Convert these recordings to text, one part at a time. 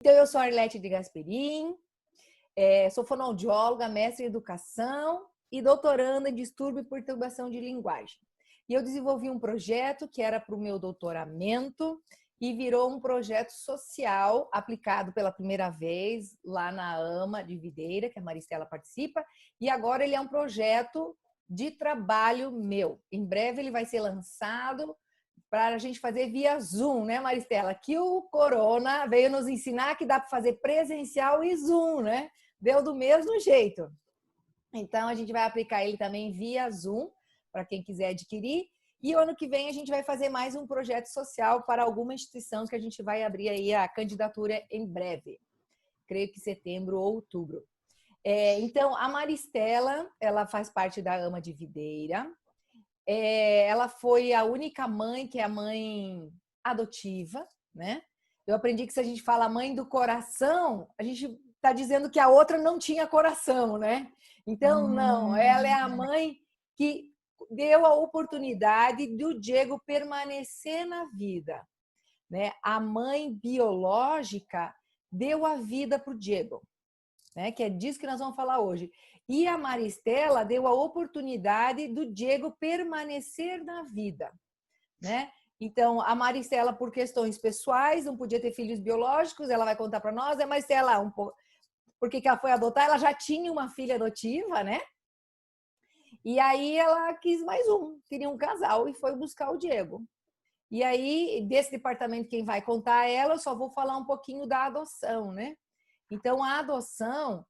Então, eu sou Arlete de Gasperim, sou fonoaudióloga, mestre em educação e doutoranda em distúrbio e perturbação de linguagem. E eu desenvolvi um projeto que era para o meu doutoramento e virou um projeto social aplicado pela primeira vez lá na AMA de Videira, que a Maristela participa, e agora ele é um projeto de trabalho meu. Em breve ele vai ser lançado para a gente fazer via Zoom, né, Maristela? Que o Corona veio nos ensinar que dá para fazer presencial e Zoom, né? Deu do mesmo jeito. Então, a gente vai aplicar ele também via Zoom, para quem quiser adquirir. E o ano que vem a gente vai fazer mais um projeto social para alguma instituição que a gente vai abrir aí a candidatura em breve. Creio que setembro ou outubro. Então, a Maristela, ela faz parte da AMA de Videira. Ela foi a única mãe que é a mãe adotiva, né? Eu aprendi que se a gente fala mãe do coração, a gente está dizendo que a outra não tinha coração, né? Então, não, ela é a mãe que deu a oportunidade do Diego permanecer na vida, né? A mãe biológica deu a vida para o Diego, né? Que é disso que nós vamos falar hoje. E a Maristela deu a oportunidade do Diego permanecer na vida, né? Então, a Maristela, por questões pessoais, não podia ter filhos biológicos, ela vai contar para nós. A Maristela, porque ela foi adotar, ela já tinha uma filha adotiva, né? E aí ela quis mais um, queria um casal e foi buscar o Diego. E aí, desse departamento, quem vai contar ela, eu só vou falar um pouquinho da adoção, né? Então, a adoção,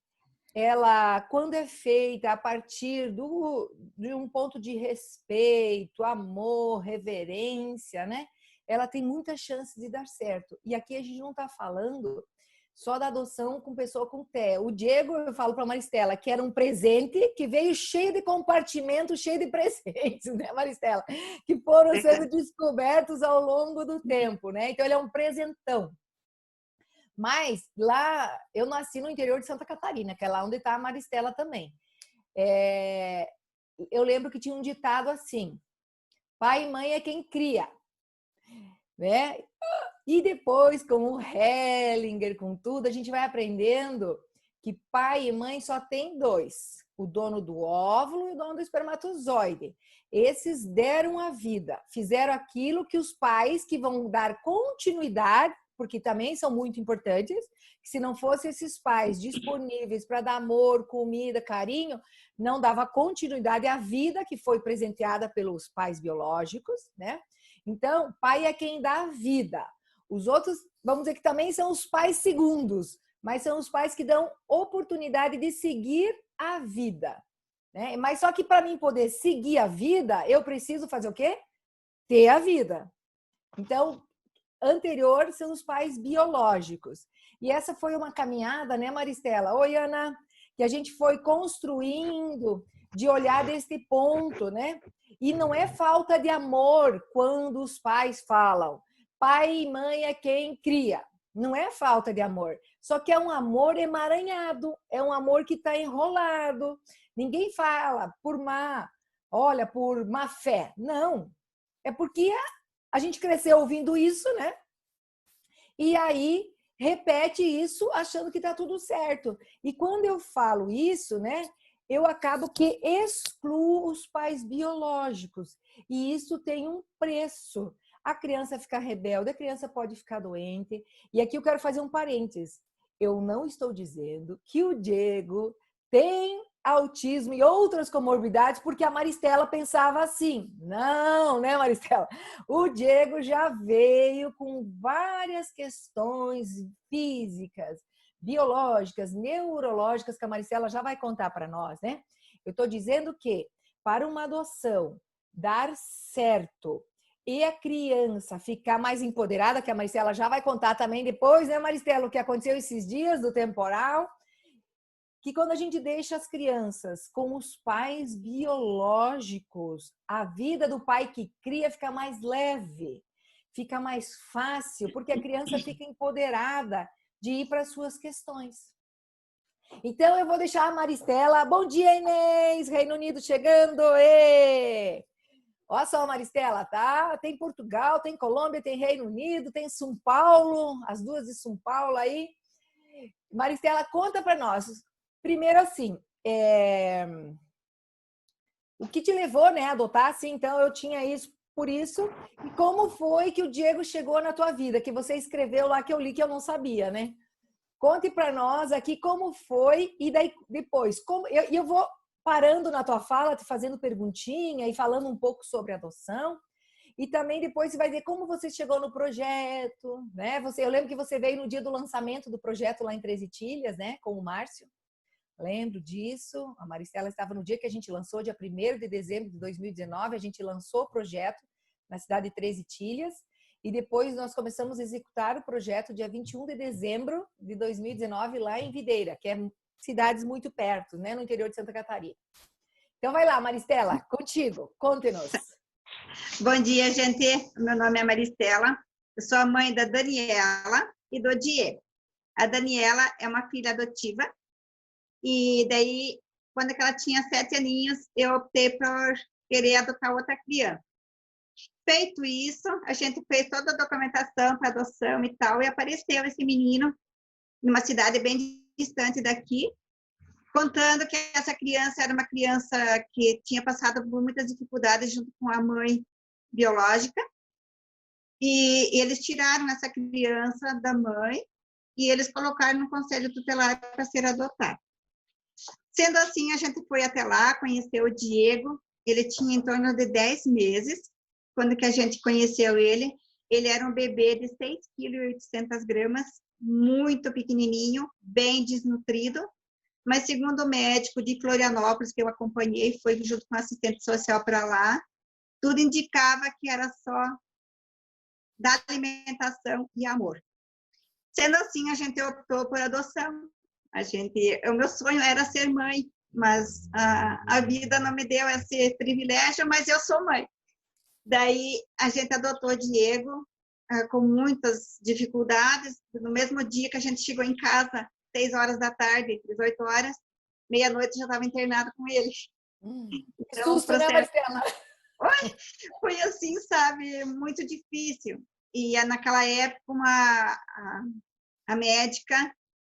ela, quando é feita a partir de um ponto de respeito, amor, reverência, né? Ela tem muita chance de dar certo. E aqui a gente não está falando só da adoção com pessoa com TEA. O Diego, eu falo para a Maristela, que era um presente que veio cheio de compartimentos, cheio de presentes, né, Maristela? Que foram sendo descobertos ao longo do tempo, né? Então, ele é um presentão. Mas lá, eu nasci no interior de Santa Catarina, que é lá onde está a Maristela também. Eu lembro que tinha um ditado assim: pai e mãe é quem cria, né? E depois, com o Hellinger, com tudo, a gente vai aprendendo que pai e mãe só tem dois: o dono do óvulo e o dono do espermatozoide. Esses deram a vida, fizeram aquilo que os pais, que vão dar continuidade, porque também são muito importantes, que se não fossem esses pais disponíveis para dar amor, comida, carinho, não dava continuidade à vida que foi presenteada pelos pais biológicos, né? Então, pai é quem dá a vida. Os outros, vamos dizer que também são os pais segundos, mas são os pais que dão oportunidade de seguir a vida, né? Mas só que para mim poder seguir a vida, eu preciso fazer o quê? Ter a vida. Então, anterior são os pais biológicos. E essa foi uma caminhada, né, Maristela? Oi, Ana, que a gente foi construindo de olhar desse ponto, né? E não é falta de amor quando os pais falam pai e mãe é quem cria. Não é falta de amor. Só que é um amor emaranhado, é um amor que está enrolado. Ninguém fala por por má fé. Não. É porque a gente cresceu ouvindo isso, né? E aí repete isso achando que está tudo certo. E quando eu falo isso, né? Eu acabo que excluo os pais biológicos. E isso tem um preço. A criança fica rebelde, a criança pode ficar doente. E aqui eu quero fazer um parênteses. Eu não estou dizendo que o Diego tem autismo e outras comorbidades porque a Maristela pensava assim. Não, né, Maristela? O Diego já veio com várias questões físicas, biológicas, neurológicas, que a Maristela já vai contar para nós, né? Eu estou dizendo que para uma adoção dar certo e a criança ficar mais empoderada, que a Maristela já vai contar também depois, né, Maristela, o que aconteceu esses dias do temporal, que quando a gente deixa as crianças com os pais biológicos, a vida do pai que cria fica mais leve, fica mais fácil, porque a criança fica empoderada de ir para as suas questões. Então, eu vou deixar a Maristela. Bom dia, Inês! Reino Unido chegando! Ê! Olha só, Maristela, tá? Tem Portugal, tem Colômbia, tem Reino Unido, tem São Paulo, as duas de São Paulo aí. Maristela, conta para nós. Primeiro, assim, o que te levou, né, a adotar? Assim, então, eu tinha isso por isso. E como foi que o Diego chegou na tua vida? Que você escreveu lá que eu li que eu não sabia, né? Conte para nós aqui como foi e daí depois. Eu vou parando na tua fala, te fazendo perguntinha e falando um pouco sobre adoção. E também depois você vai ver como você chegou no projeto, né? Eu lembro que você veio no dia do lançamento do projeto lá em Três Itilhas, né? Com o Márcio. Lembro disso. A Maristela estava no dia que a gente lançou, dia 1º de dezembro de 2019, a gente lançou o projeto na cidade de Três Itilhas. E depois nós começamos a executar o projeto dia 21 de dezembro de 2019 lá em Videira, que é cidades muito perto, né? No interior de Santa Catarina. Então vai lá, Maristela, contigo. Conte-nos. Bom dia, gente. Meu nome é Maristela. Eu sou a mãe da Daniela e do Diego. A Daniela é uma filha adotiva. E daí, quando ela tinha 7 aninhos, eu optei por querer adotar outra criança. Feito isso, a gente fez toda a documentação para adoção e tal, e apareceu esse menino numa cidade bem distante daqui, contando que essa criança era uma criança que tinha passado por muitas dificuldades junto com a mãe biológica, e eles tiraram essa criança da mãe e eles colocaram no conselho tutelar para ser adotado. Sendo assim, a gente foi até lá, conheceu o Diego, ele tinha em torno de 10 meses, quando que a gente conheceu ele. Ele era um bebê de 6,8 kg, muito pequenininho, bem desnutrido, mas segundo o médico de Florianópolis, que eu acompanhei, foi junto com a assistente social para lá, tudo indicava que era só da alimentação e amor. Sendo assim, a gente optou por adoção. O meu sonho era ser mãe, mas a vida não me deu esse privilégio, mas eu sou mãe. Daí a gente adotou o Diego com muitas dificuldades. No mesmo dia que a gente chegou em casa, 6 horas da tarde, 18 horas, meia-noite já estava internado com ele. Que susto, né, Maristela? Foi assim, sabe, muito difícil. E naquela época a médica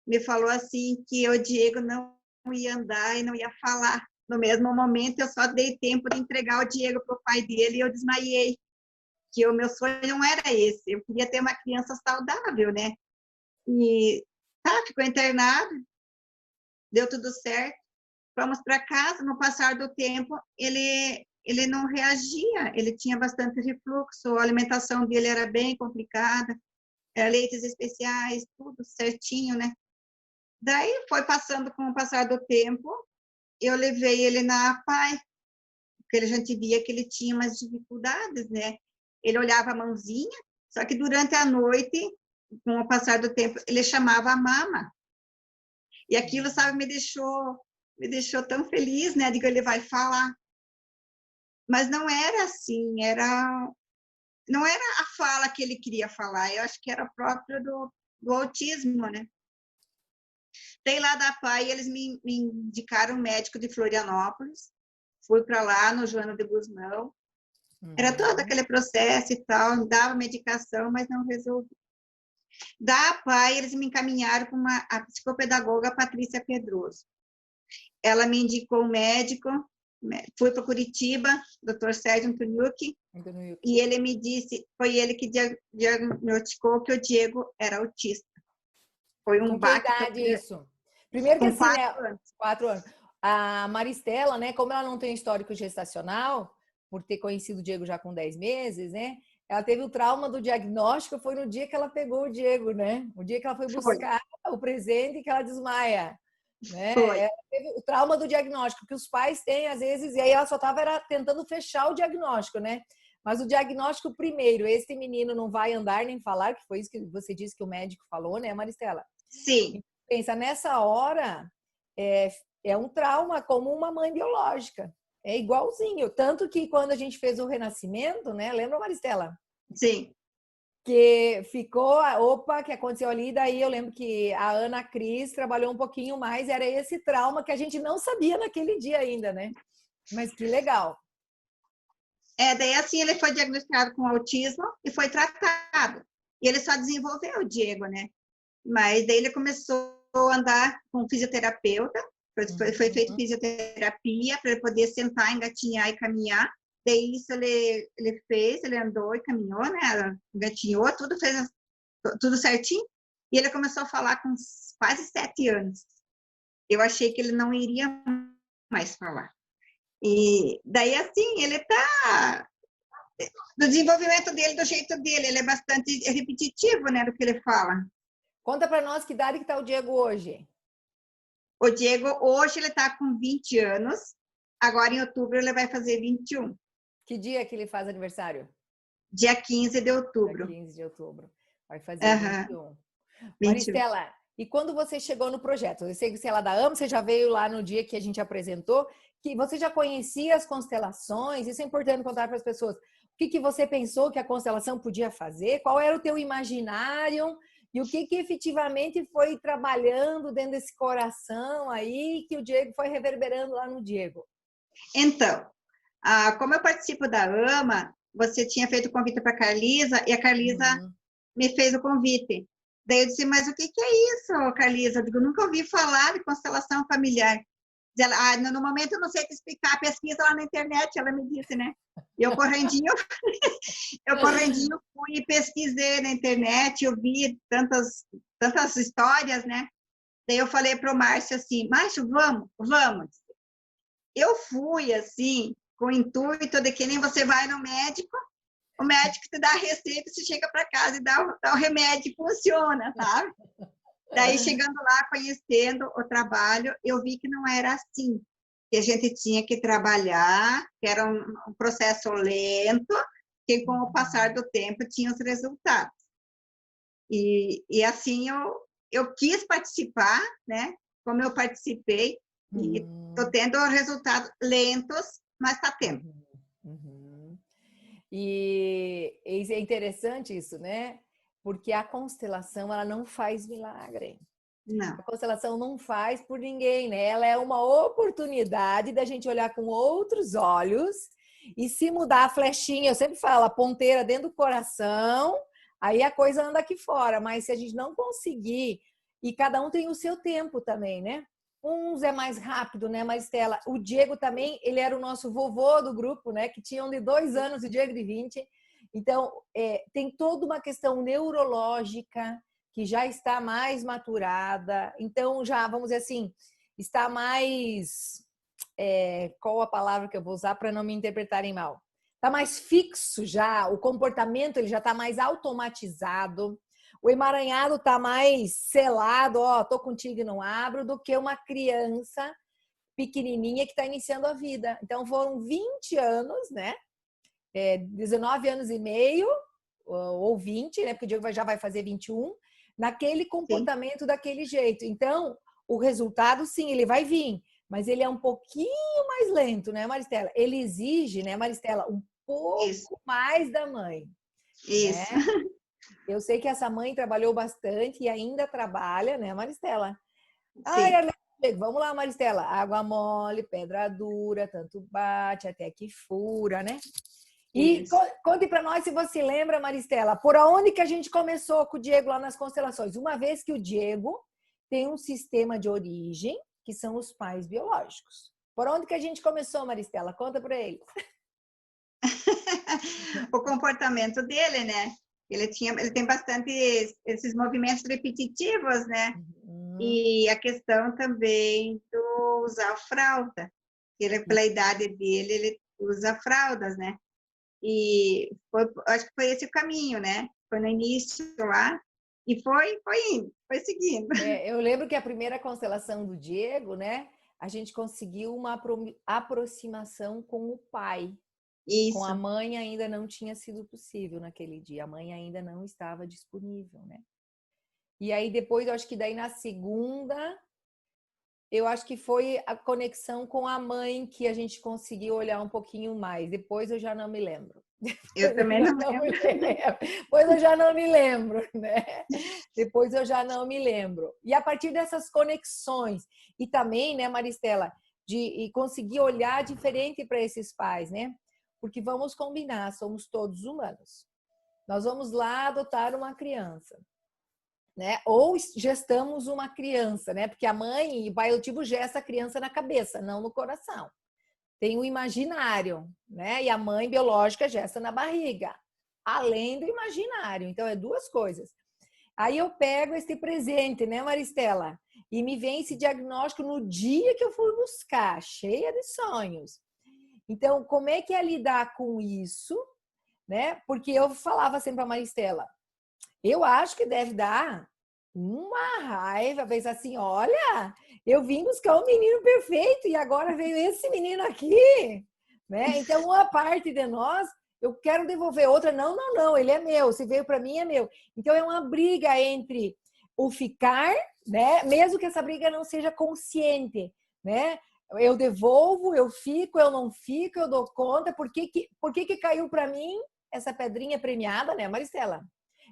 me falou assim que o Diego não ia andar e não ia falar. No mesmo momento, eu só dei tempo de entregar o Diego para o pai dele e eu desmaiei. Que o meu sonho não era esse. Eu queria ter uma criança saudável, né? E ficou internado, deu tudo certo. Fomos para casa, no passar do tempo, ele não reagia, ele tinha bastante refluxo, a alimentação dele era bem complicada, leites especiais, tudo certinho, né? Daí foi passando com o passar do tempo, eu levei ele na APAE, porque a gente via que ele tinha umas dificuldades, né? Ele olhava a mãozinha, só que durante a noite, com o passar do tempo, ele chamava a mama. E aquilo, sabe, me deixou tão feliz, né? De que ele vai falar. Mas não era assim, não era a fala que ele queria falar, eu acho que era próprio do autismo, né? Tem lá da PAI, eles me indicaram um médico de Florianópolis, fui para lá no Joana de Guzmão, era todo aquele processo e tal, dava medicação, mas não resolvi. Da PAI, eles me encaminharam para a psicopedagoga Patrícia Pedroso. Ela me indicou um médico, fui para Curitiba, Dr. Sérgio Antoniucci, e ele me disse, foi ele que diagnosticou que o Diego era autista. Foi um baque. Com que idade isso? Primeiro que assim, 4 anos. A Maristela, né, como ela não tem histórico gestacional, por ter conhecido o Diego já com 10 meses, né, ela teve o trauma do diagnóstico, foi no dia que ela pegou o Diego, né? O dia que ela foi buscar o presente que ela desmaia. Né? Ela teve o trauma do diagnóstico, que os pais têm às vezes, e aí ela só estava tentando fechar o diagnóstico, né? Mas o diagnóstico primeiro, esse menino não vai andar nem falar, que foi isso que você disse que o médico falou, né, Maristela? Sim. Pensa, nessa hora, é um trauma como uma mãe biológica. É igualzinho. Tanto que quando a gente fez o renascimento, né? Lembra, Maristela? Sim. Que ficou, opa, que aconteceu ali, daí eu lembro que a Ana Cris trabalhou um pouquinho mais, era esse trauma que a gente não sabia naquele dia ainda, né? Mas que legal. Daí assim ele foi diagnosticado com autismo e foi tratado. E ele só desenvolveu o Diego, né? Mas daí ele começou a andar com fisioterapeuta, foi feito fisioterapia para ele poder sentar, engatinhar e caminhar. Daí isso ele fez, ele andou e caminhou, né? Engatinhou, tudo fez tudo certinho. E ele começou a falar com quase 7 anos. Eu achei que ele não iria mais falar. E daí, assim, ele tá do desenvolvimento dele, do jeito dele, ele é bastante repetitivo, né, do que ele fala. Conta para nós que idade que tá o Diego hoje. O Diego, hoje, ele tá com 20 anos, agora em outubro ele vai fazer 21. Que dia que ele faz aniversário? Dia 15 de outubro. Dia 15 de outubro. Vai fazer 21. 21. Maristela, e quando você chegou no projeto? Eu sei que você é lá da AMA, você já veio lá no dia que a gente apresentou, que você já conhecia as constelações, isso é importante contar para as pessoas. O que você pensou que a constelação podia fazer? Qual era o teu imaginário? E o que efetivamente foi trabalhando dentro desse coração aí, que o Diego foi reverberando lá no Diego? Então, como eu participo da AMA, você tinha feito o convite para a Carlisa, e a Carlisa me fez o convite. Daí eu disse, mas o que é isso, Carlisa? Eu digo, nunca ouvi falar de constelação familiar. Ela, no momento eu não sei te explicar, pesquisa lá na internet, ela me disse, né? E eu correndinho fui e pesquisei na internet, eu vi tantas histórias, né? Daí eu falei para o Márcio assim, Márcio, vamos. Eu fui, assim, com o intuito de que nem você vai no médico, o médico te dá a receita, você chega para casa e dá o remédio, funciona, sabe? Daí, chegando lá, conhecendo o trabalho, eu vi que não era assim, que a gente tinha que trabalhar, que era um processo lento, que com o passar do tempo tinha os resultados. E assim, eu quis participar, né? Como eu participei, e estou tendo resultados lentos, mas está tendo. E é interessante isso, né? Porque a constelação, ela não faz milagre. Não. A constelação não faz por ninguém, né? Ela é uma oportunidade da gente olhar com outros olhos e se mudar a flechinha, eu sempre falo, a ponteira dentro do coração, aí a coisa anda aqui fora. Mas se a gente não conseguir, e cada um tem o seu tempo também, né? Uns é mais rápido, né, Maristela? O Diego também, ele era o nosso vovô do grupo, né? Que tinha um de 2 anos e o Diego de 20. Então, tem toda uma questão neurológica que já está mais maturada. Então, já, vamos dizer assim, está mais... qual a palavra que eu vou usar para não me interpretarem mal? Está mais fixo já, o comportamento ele já está mais automatizado. O emaranhado está mais selado, ó, tô contigo e não abro, do que uma criança pequenininha que está iniciando a vida. Então, foram 20 anos, né? 19 anos e meio, ou 20, né? Porque o Diego já vai fazer 21, naquele comportamento, daquele jeito. Então, o resultado, sim, ele vai vir, mas ele é um pouquinho mais lento, né, Maristela? Ele exige, né, Maristela, um pouco mais da mãe. Isso. Né? Eu sei que essa mãe trabalhou bastante e ainda trabalha, né, Maristela? Ai, vamos lá, Maristela. Água mole, pedra dura, tanto bate até que fura, né? E conte para nós se você lembra, Maristela, por onde que a gente começou com o Diego lá nas constelações? Uma vez que o Diego tem um sistema de origem, que são os pais biológicos. Por onde que a gente começou, Maristela? Conta para eles. O comportamento dele, né? Ele tem bastante esses movimentos repetitivos, né? E a questão também do usar fralda. Ele, pela idade dele, ele usa fraldas, né? E acho que foi esse o caminho, né? Foi no início lá e foi indo, foi seguindo. Eu lembro que a primeira constelação do Diego, né? A gente conseguiu uma aproximação com o pai. Isso. Com a mãe ainda não tinha sido possível naquele dia. A mãe ainda não estava disponível, né? E aí depois, eu acho que daí na segunda, eu acho que foi a conexão com a mãe que a gente conseguiu olhar um pouquinho mais. Depois eu já não me lembro. Eu também não lembro. Depois eu já não me lembro, né? Depois eu já não me lembro. E a partir dessas conexões, e também, né, Maristela, de conseguir olhar diferente para esses pais, né? Porque vamos combinar, somos todos humanos. Nós vamos lá adotar uma criança. né? Ou gestamos uma criança, né? Porque a mãe e o pai adotivo gesta a criança na cabeça, não no coração. Tem o imaginário, né? E a mãe biológica gesta na barriga, além do imaginário. Então, é duas coisas. Aí eu pego esse presente, né, Maristela? E me vem esse diagnóstico no dia que eu fui buscar, cheia de sonhos. Então, como é que é lidar com isso, né? Porque eu falava sempre para a Maristela, eu acho que deve dar uma raiva, pensar assim, olha, eu vim buscar um menino perfeito e agora veio esse menino aqui, né? Então, uma parte de nós, eu quero devolver, outra, não, ele é meu, se veio para mim, é meu. Então, é uma briga entre o ficar, né? Mesmo que essa briga não seja consciente, né? Eu devolvo, eu fico, eu não fico, eu dou conta, por que caiu para mim essa pedrinha premiada, né, Maristela?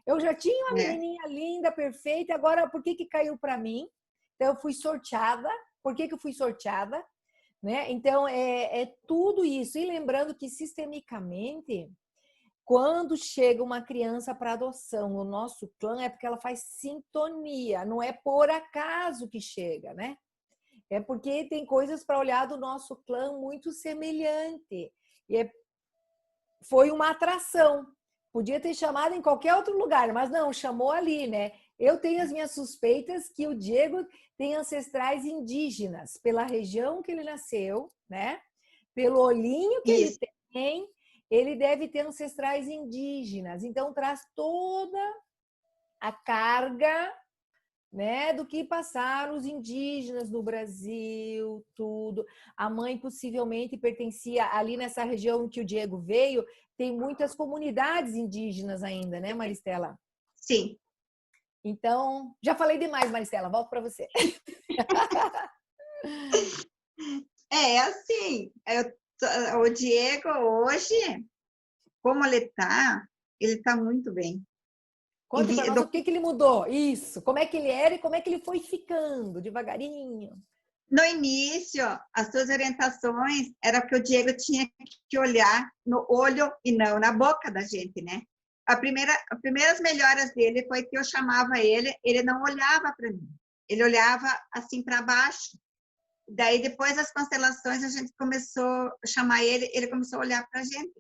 Eu já tinha uma menininha linda, perfeita, agora por que caiu para mim? Então, eu fui sorteada. Por que eu fui sorteada? Né? Então, é tudo isso. E lembrando que, sistemicamente, quando chega uma criança para adoção no nosso clã, é porque ela faz sintonia, não é por acaso que chega, né? É porque tem coisas para olhar do nosso clã muito semelhante. E foi uma atração. Podia ter chamado em qualquer outro lugar, mas não, chamou ali, né? Eu tenho as minhas suspeitas que o Diego tem ancestrais indígenas, pela região que ele nasceu, né? Pelo olhinho que ele tem, ele deve ter ancestrais indígenas. Então, traz toda a carga, né, do que passaram os indígenas no Brasil, tudo. A mãe possivelmente pertencia ali nessa região que o Diego veio, tem muitas comunidades indígenas ainda, né, Maristela? Sim. Então, já falei demais, Maristela, volto para você. É assim, o Diego hoje, como ele tá muito bem. Conte para nós o que ele mudou, isso, como é que ele era e como é que ele foi ficando devagarinho. No início, as suas orientações era que o Diego tinha que olhar no olho e não na boca da gente, né? As primeiras melhoras dele foi que eu chamava ele não olhava para mim, ele olhava assim para baixo. Daí, depois das constelações, a gente começou a chamar ele começou a olhar para a gente.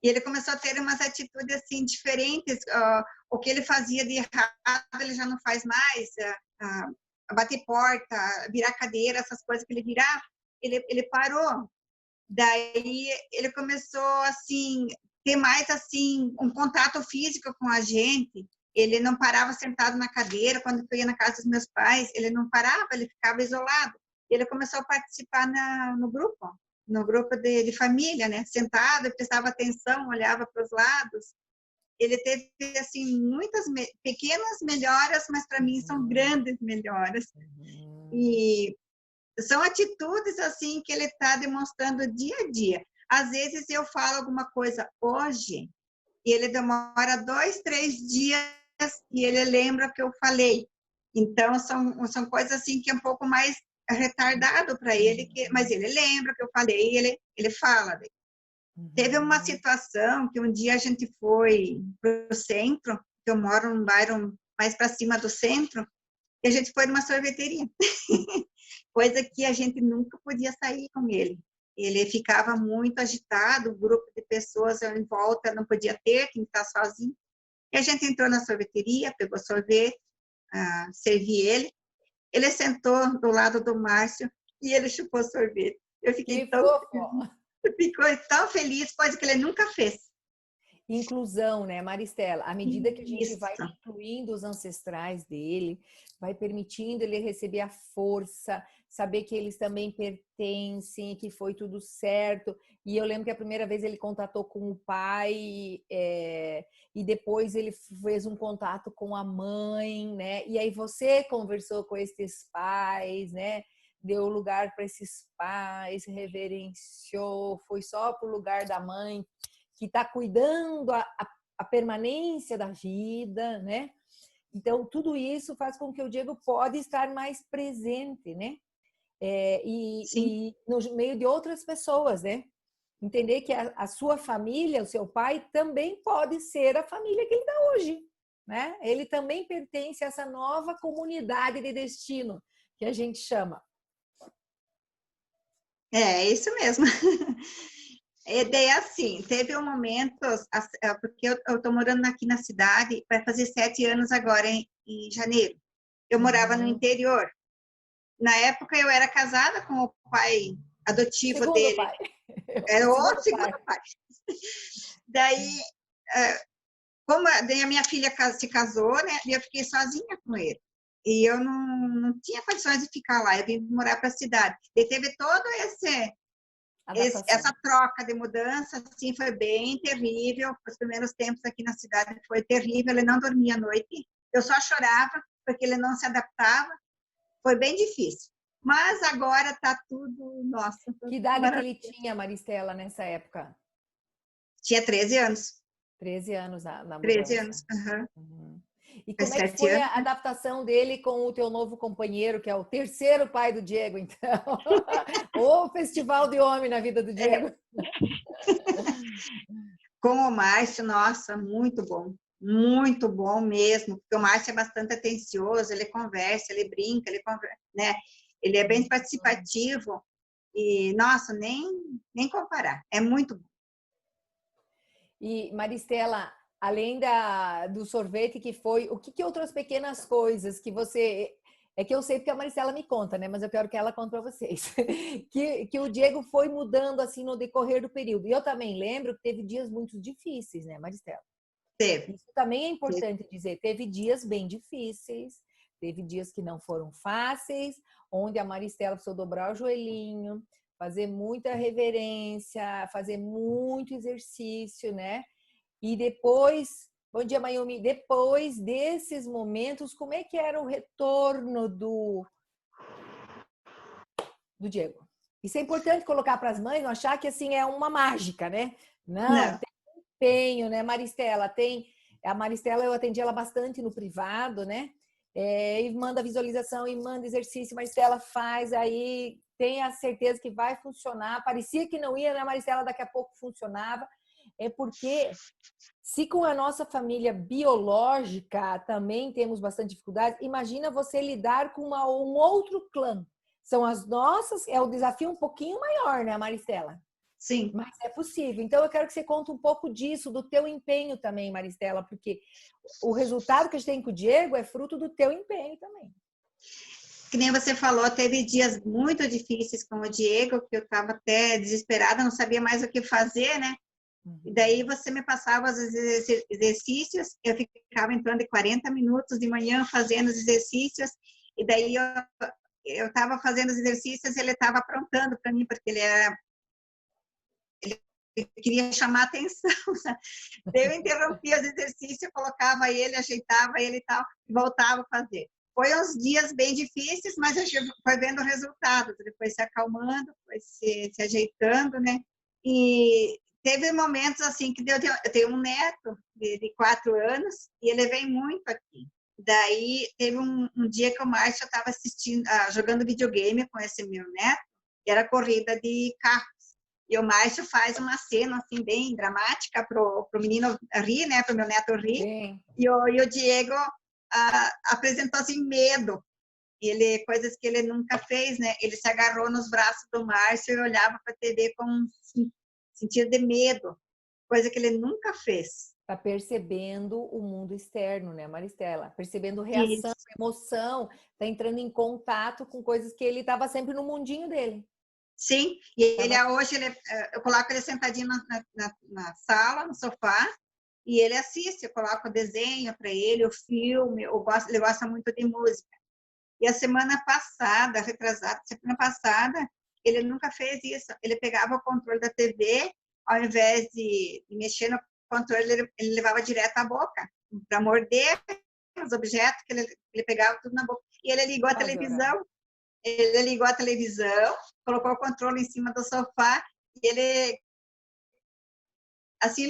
E ele começou a ter umas atitudes assim diferentes. O que ele fazia de errado, ele já não faz mais. Bater porta, virar cadeira, essas coisas que ele virava, ele parou. Daí ele começou assim ter mais assim um contato físico com a gente. Ele não parava sentado na cadeira quando eu ia na casa dos meus pais. Ele não parava, ele ficava isolado. Ele começou a participar no grupo de família, né? Sentado, prestava atenção, olhava para os lados. Ele teve assim muitas pequenas melhoras, mas para mim são grandes melhoras. E são atitudes assim que ele está demonstrando dia a dia. Às vezes eu falo alguma coisa hoje e ele demora 2, 3 dias e ele lembra o que eu falei. Então são coisas assim que é um pouco mais retardado para ele, mas ele lembra o que eu falei e ele fala. Teve uma situação que um dia a gente foi para o centro, que eu moro num bairro mais para cima do centro, e a gente foi numa sorveteria. Coisa que a gente nunca podia sair com ele. Ele ficava muito agitado, um grupo de pessoas em volta não podia ter, tinha que estar sozinho. E a gente entrou na sorveteria, pegou sorvete, servi ele. Ele sentou do lado do Márcio e ele chupou sorvete. Eu fiquei tão feliz, coisa que ele nunca fez. Inclusão, né, Maristela? À medida que a gente Isso. vai incluindo os ancestrais dele, vai permitindo ele receber a força, saber que eles também pertencem, que foi tudo certo. E eu lembro que a primeira vez ele contatou com o pai, e depois ele fez um contato com a mãe, né? E aí você conversou com esses pais, né? Deu lugar para esses pais, reverenciou, foi só para o lugar da mãe, que está cuidando a permanência da vida, né? Então, tudo isso faz com que o Diego pode estar mais presente, né? E no meio de outras pessoas, né? Entender que a sua família, o seu pai, também pode ser a família que ele dá hoje, né? Ele também pertence a essa nova comunidade de destino que a gente chama. É isso mesmo. E daí, assim, teve um momento, porque eu estou morando aqui na cidade, vai fazer 7 anos agora, em janeiro. Eu morava no interior. Na época, eu era casada com o pai adotivo Segundo dele. pai. Era o Segundo segundo pai. pai. Daí, como daí a minha filha se casou, né? E eu fiquei sozinha com ele. E eu não tinha condições de ficar lá. Eu vim morar para a cidade. E teve todo essa troca de mudança, assim, foi bem terrível. Os primeiros tempos aqui na cidade foi terrível. Ele não dormia à noite. Eu só chorava porque ele não se adaptava. Foi bem difícil. Mas agora está tudo, nossa. Que idade que ele tinha, Maristela, nessa época? Tinha 13 anos. 13 anos na 13 mudança. anos. Uhum. Uhum. E Foi como é que 7 foi anos. a adaptação dele com o teu novo companheiro, que é o terceiro pai do Diego, então? O festival de homem na vida do Diego. Com o Márcio, nossa, muito bom mesmo, porque o Márcio é bastante atencioso, ele conversa, ele brinca, né? Ele é bem participativo e, nossa, nem comparar, é muito bom. E, Maristela, além do sorvete que foi, o que outras pequenas coisas que você... É que eu sei porque a Maristela me conta, né? Mas eu quero que ela conte para vocês. que o Diego foi mudando assim no decorrer do período. E eu também lembro que teve dias muito difíceis, né, Maristela? Teve. Isso também é importante dizer. Teve dias bem difíceis, teve dias que não foram fáceis, onde a Maristela precisou dobrar o joelhinho, fazer muita reverência, fazer muito exercício, né? E depois, bom dia, Mayumi, depois desses momentos, como é que era o retorno do Diego? Isso é importante colocar para as mães, não achar que assim é uma mágica, né? Não, Não. tem empenho, né, Maristela? A Maristela, eu atendi ela bastante no privado, né? E manda visualização e manda exercício, Maristela faz, aí tem a certeza que vai funcionar. Parecia que não ia, né, Maristela? Daqui a pouco funcionava. É porque se com a nossa família biológica também temos bastante dificuldade, imagina você lidar com um outro clã. São as nossas, é o desafio um pouquinho maior, né, Maristela? Sim. Mas é possível. Então, eu quero que você conte um pouco disso, do teu empenho também, Maristela, porque o resultado que a gente tem com o Diego é fruto do teu empenho também. Que nem você falou, teve dias muito difíceis com o Diego, que eu estava até desesperada, não sabia mais o que fazer, né? E daí você me passava os exercícios, eu ficava em torno de 40 minutos de manhã fazendo os exercícios, e daí eu estava fazendo os exercícios e ele estava aprontando para mim, porque ele queria chamar atenção. Daí eu interrompia os exercícios, colocava ele, ajeitava ele e tal, e voltava a fazer. Foi uns dias bem difíceis, mas a gente foi vendo resultados, depois se acalmando, foi se ajeitando, né? E teve momentos assim que eu tenho um neto de 4 anos e ele vem muito aqui. Daí teve um dia que o Márcio estava assistindo, jogando videogame com esse meu neto, que era corrida de carro. E o Márcio faz uma cena assim bem dramática pro menino rir, né, pro meu neto rir. Sim. E o Diego apresentou assim medo. Coisas que ele nunca fez, né? Ele se agarrou nos braços do Márcio e olhava para a TV com um sentido de medo, coisa que ele nunca fez. Está percebendo o mundo externo, né, Maristela? Percebendo reação, Isso. emoção, está entrando em contato com coisas que ele estava sempre no mundinho dele. Sim, e hoje eu coloco ele sentadinho na sala, no sofá, e ele assiste, eu coloco o desenho para ele, o filme, ele gosta muito de música. E a semana passada, semana passada, ele nunca fez isso. Ele pegava o controle da TV, ao invés de mexer no controle, ele levava direto à boca, para morder os objetos que ele pegava tudo na boca. E ele ligou a televisão. Ele ligou a televisão, colocou o controle em cima do sofá e ele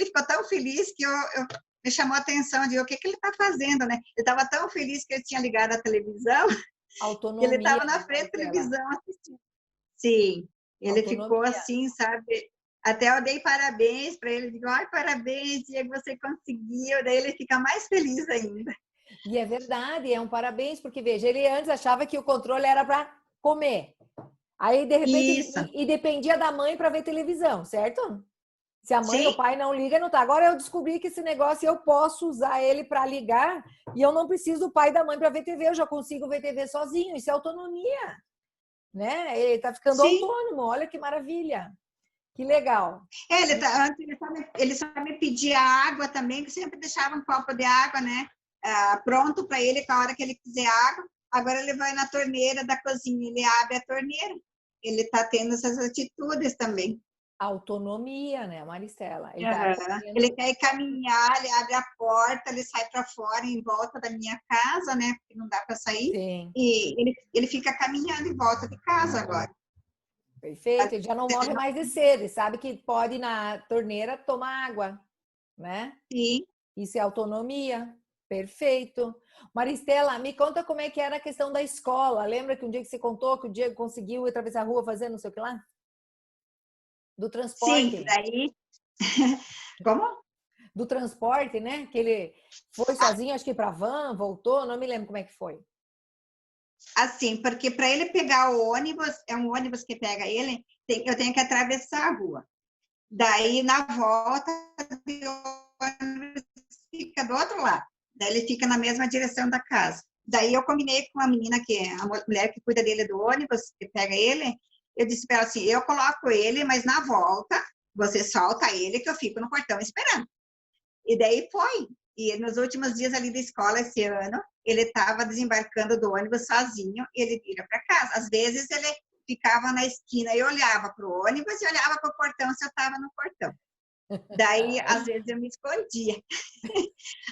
ficou tão feliz que me chamou a atenção de o que ele está fazendo, né? Ele estava tão feliz que ele tinha ligado a televisão, Autonomia, que ele estava na frente da televisão assistindo. Sim, ele ficou assim, sabe? Até eu dei parabéns para ele, digo, ai, parabéns, Diego, você conseguiu. Daí ele fica mais feliz ainda. E é verdade, é um parabéns, porque veja, ele antes achava que o controle era para comer. Aí, de repente, Isso, e dependia da mãe para ver televisão, certo? Se a mãe ou sim, o pai não liga, não tá. Agora eu descobri que esse negócio eu posso usar ele para ligar e eu não preciso do pai e da mãe para ver TV, eu já consigo ver TV sozinho. Isso é autonomia, né? Ele tá ficando sim. autônomo, olha que maravilha. Que legal. Antes ele só me pedia água também, que sempre deixava um copo de água, né? Pronto para ele, com a hora que ele quiser água. Agora ele vai na torneira da cozinha, ele abre a torneira. Ele está tendo essas atitudes também. Autonomia, né, Maristela? Ele tá Uhum. Ele quer ir caminhar, ele abre a porta, ele sai para fora, em volta da minha casa, né? Porque não dá para sair. Sim, E ele fica caminhando em volta de casa agora. perfeito. Ele já não morre mais de sede, sabe que pode ir na torneira tomar água, né? Sim. Isso é autonomia. Perfeito. Maristela, me conta como é que era a questão da escola. Lembra que um dia que você contou que o Diego conseguiu atravessar a rua fazendo não sei o que lá? Do Sim, transporte. daí. Como? Do transporte, né? Que ele foi sozinho, acho que para van, voltou, não me lembro como é que foi. Assim, porque para ele pegar o ônibus, é um ônibus que pega ele, eu tenho que atravessar a rua. Daí, na volta, o ônibus fica do outro lado. Daí ele fica na mesma direção da casa. Daí eu combinei com a menina, que é a mulher que cuida dele do ônibus, que pega ele, eu disse para ela assim, eu coloco ele, mas na volta, você solta ele, que eu fico no portão esperando. E daí foi. E nos últimos dias ali da escola, esse ano, ele estava desembarcando do ônibus sozinho e ele vira para casa. Às vezes ele ficava na esquina e olhava para o ônibus e olhava para o portão se eu estava no portão. Daí, às vezes, eu me escondia.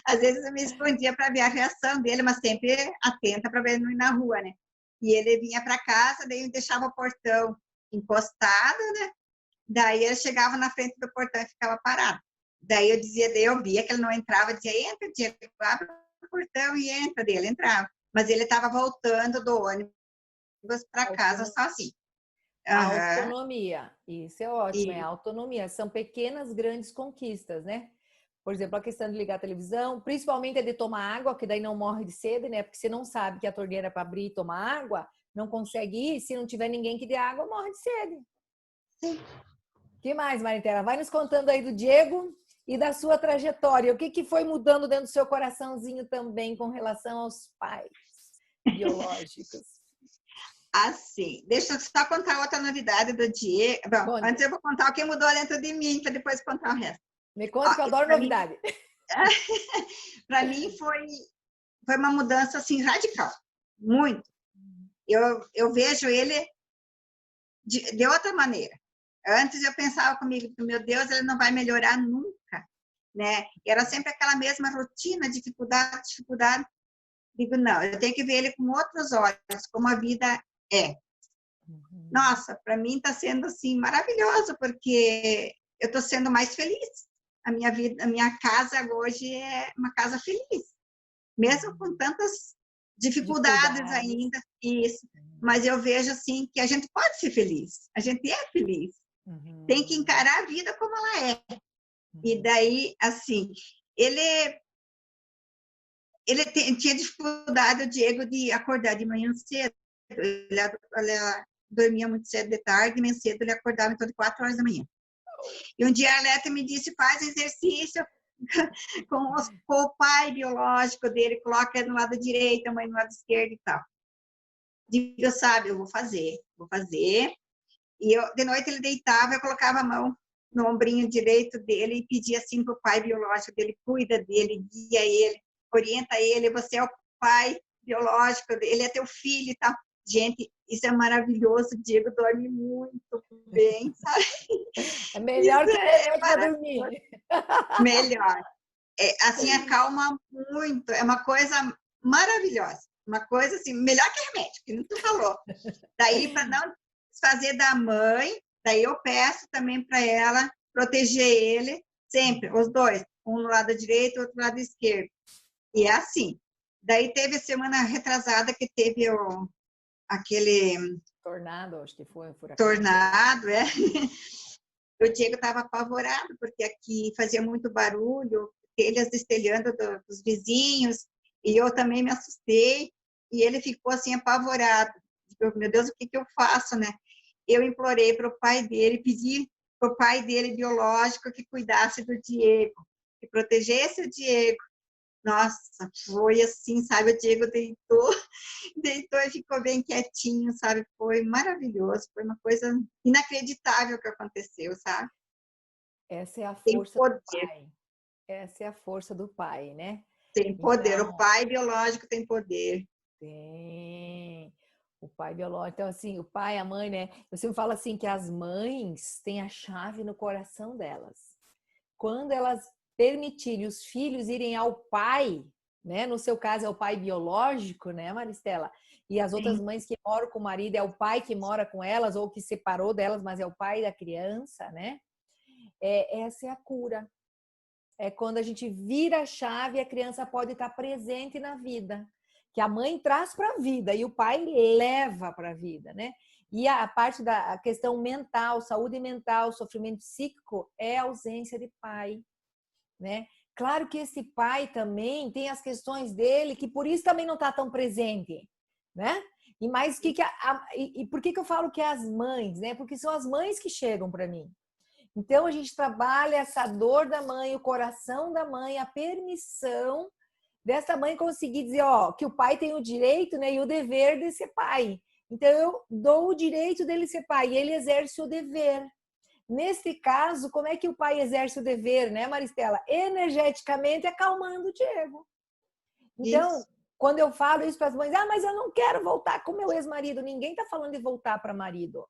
Às vezes, eu me escondia para ver a reação dele, mas sempre atenta para ver ele não ir na rua, né? E ele vinha para casa, daí eu deixava o portão encostado, né? Daí ele chegava na frente do portão e ficava parado. Daí eu dizia, daí eu via que ele não entrava, dizia, entra, Diego, abre o portão e entra. Daí ele entrava. Mas ele estava voltando do ônibus para casa sozinho. A Uhum. autonomia, isso é ótimo, é a E, autonomia. São pequenas, grandes conquistas, né? Por exemplo, a questão de ligar a televisão, principalmente a de tomar água, que daí não morre de sede, né? Porque você não sabe que a torneira é para abrir e tomar água, não consegue ir, se não tiver ninguém que dê água, morre de sede. sim. Que mais, Maritela? Vai nos contando aí do Diego e da sua trajetória. O que que foi mudando dentro do seu coraçãozinho também com relação aos pais biológicos? Assim, deixa eu só contar outra novidade do Diego. Bom, Conte. antes eu vou contar o que mudou dentro de mim, para depois contar o resto. Me conta que eu adoro Para mim, novidade. foi uma mudança assim radical, muito. Eu vejo ele de outra maneira. Antes eu pensava comigo, meu Deus, ele não vai melhorar nunca, né? E era sempre aquela mesma rotina, dificuldade, dificuldade. Digo, não, eu tenho que ver ele com outros olhos, como a vida é. Nossa, para mim está sendo assim maravilhoso, porque eu estou sendo mais feliz. A minha vida, a minha casa hoje é uma casa feliz, mesmo com tantas dificuldades Dificuldades. ainda, isso. Mas eu vejo assim que a gente pode ser feliz, a gente é feliz. Tem que Uhum. encarar a vida como ela é. E Uhum. daí, assim, ele tinha dificuldade, o Diego, de acordar de manhã cedo. Ele dormia muito cedo de tarde, e manhã cedo ele acordava em torno de 4 horas da manhã. E um dia a Arleta me disse, faz exercício com o pai biológico dele, coloca ele no lado direito, a mãe no lado esquerdo e tal. Digo, sabe, eu vou fazer. E de noite ele deitava, eu colocava a mão no ombrinho direito dele e pedia assim para o pai biológico dele, cuida dele, guia ele, orienta ele, você é o pai biológico, ele é teu filho e tal. Gente, isso é maravilhoso, o Diego dorme muito bem, sabe? É melhor Isso que é remédio para dormir. melhor. Assim, acalma muito, é uma coisa maravilhosa, uma coisa assim, melhor que remédio, que não tu falou. Daí, para não desfazer da mãe, daí eu peço também para ela proteger ele sempre, os dois, um no lado direito, outro no lado esquerdo. E é assim. Daí teve a semana retrasada que teve aquele Tornado, acho que foi um furacão, sei lá. tornado, O Diego estava apavorado, porque aqui fazia muito barulho, telhas destelhando dos vizinhos, e eu também me assustei, e ele ficou assim apavorado. Meu Deus, o que que eu faço, né? Eu implorei para o pai dele, pedi para o pai dele biológico que cuidasse do Diego, que protegesse o Diego. Nossa, foi assim, sabe? O Diego deitou e ficou bem quietinho, sabe? Foi maravilhoso, foi uma coisa inacreditável que aconteceu, sabe? Essa é a Tem força do poder, pai. Essa é a força do pai, né? tem poder. O Então, pai biológico tem poder. tem o pai biológico. Então, assim, o pai, a mãe, né? Eu sempre falo assim que as mães têm a chave no coração delas. Quando elas permitirem os filhos irem ao pai, né? No seu caso é o pai biológico, né, Maristela? E as outras Sim, mães que moram com o marido é o pai que mora com elas ou que separou delas, mas é o pai da criança, né? Essa é a cura. É quando a gente vira a chave e a criança pode estar presente na vida, que a mãe traz para a vida e o pai leva para a vida, né? E a parte da questão mental, saúde mental, sofrimento psíquico é a ausência de pai, né? Claro que esse pai também tem as questões dele, que por isso também não está tão presente, né? E mais e por que que eu falo que é as mães, né? Porque são as mães que chegam para mim. Então, a gente trabalha essa dor da mãe, o coração da mãe, a permissão dessa mãe conseguir dizer, ó, que o pai tem o direito, né, e o dever de ser pai. Então, eu dou o direito dele ser pai e ele exerce o dever. Nesse caso, como é que o pai exerce o dever, né, Maristela? Energeticamente acalmando o Diego. Então, isso. quando eu falo isso para as mães, ah, mas eu não quero voltar com meu ex-marido. Ninguém está falando de voltar para marido,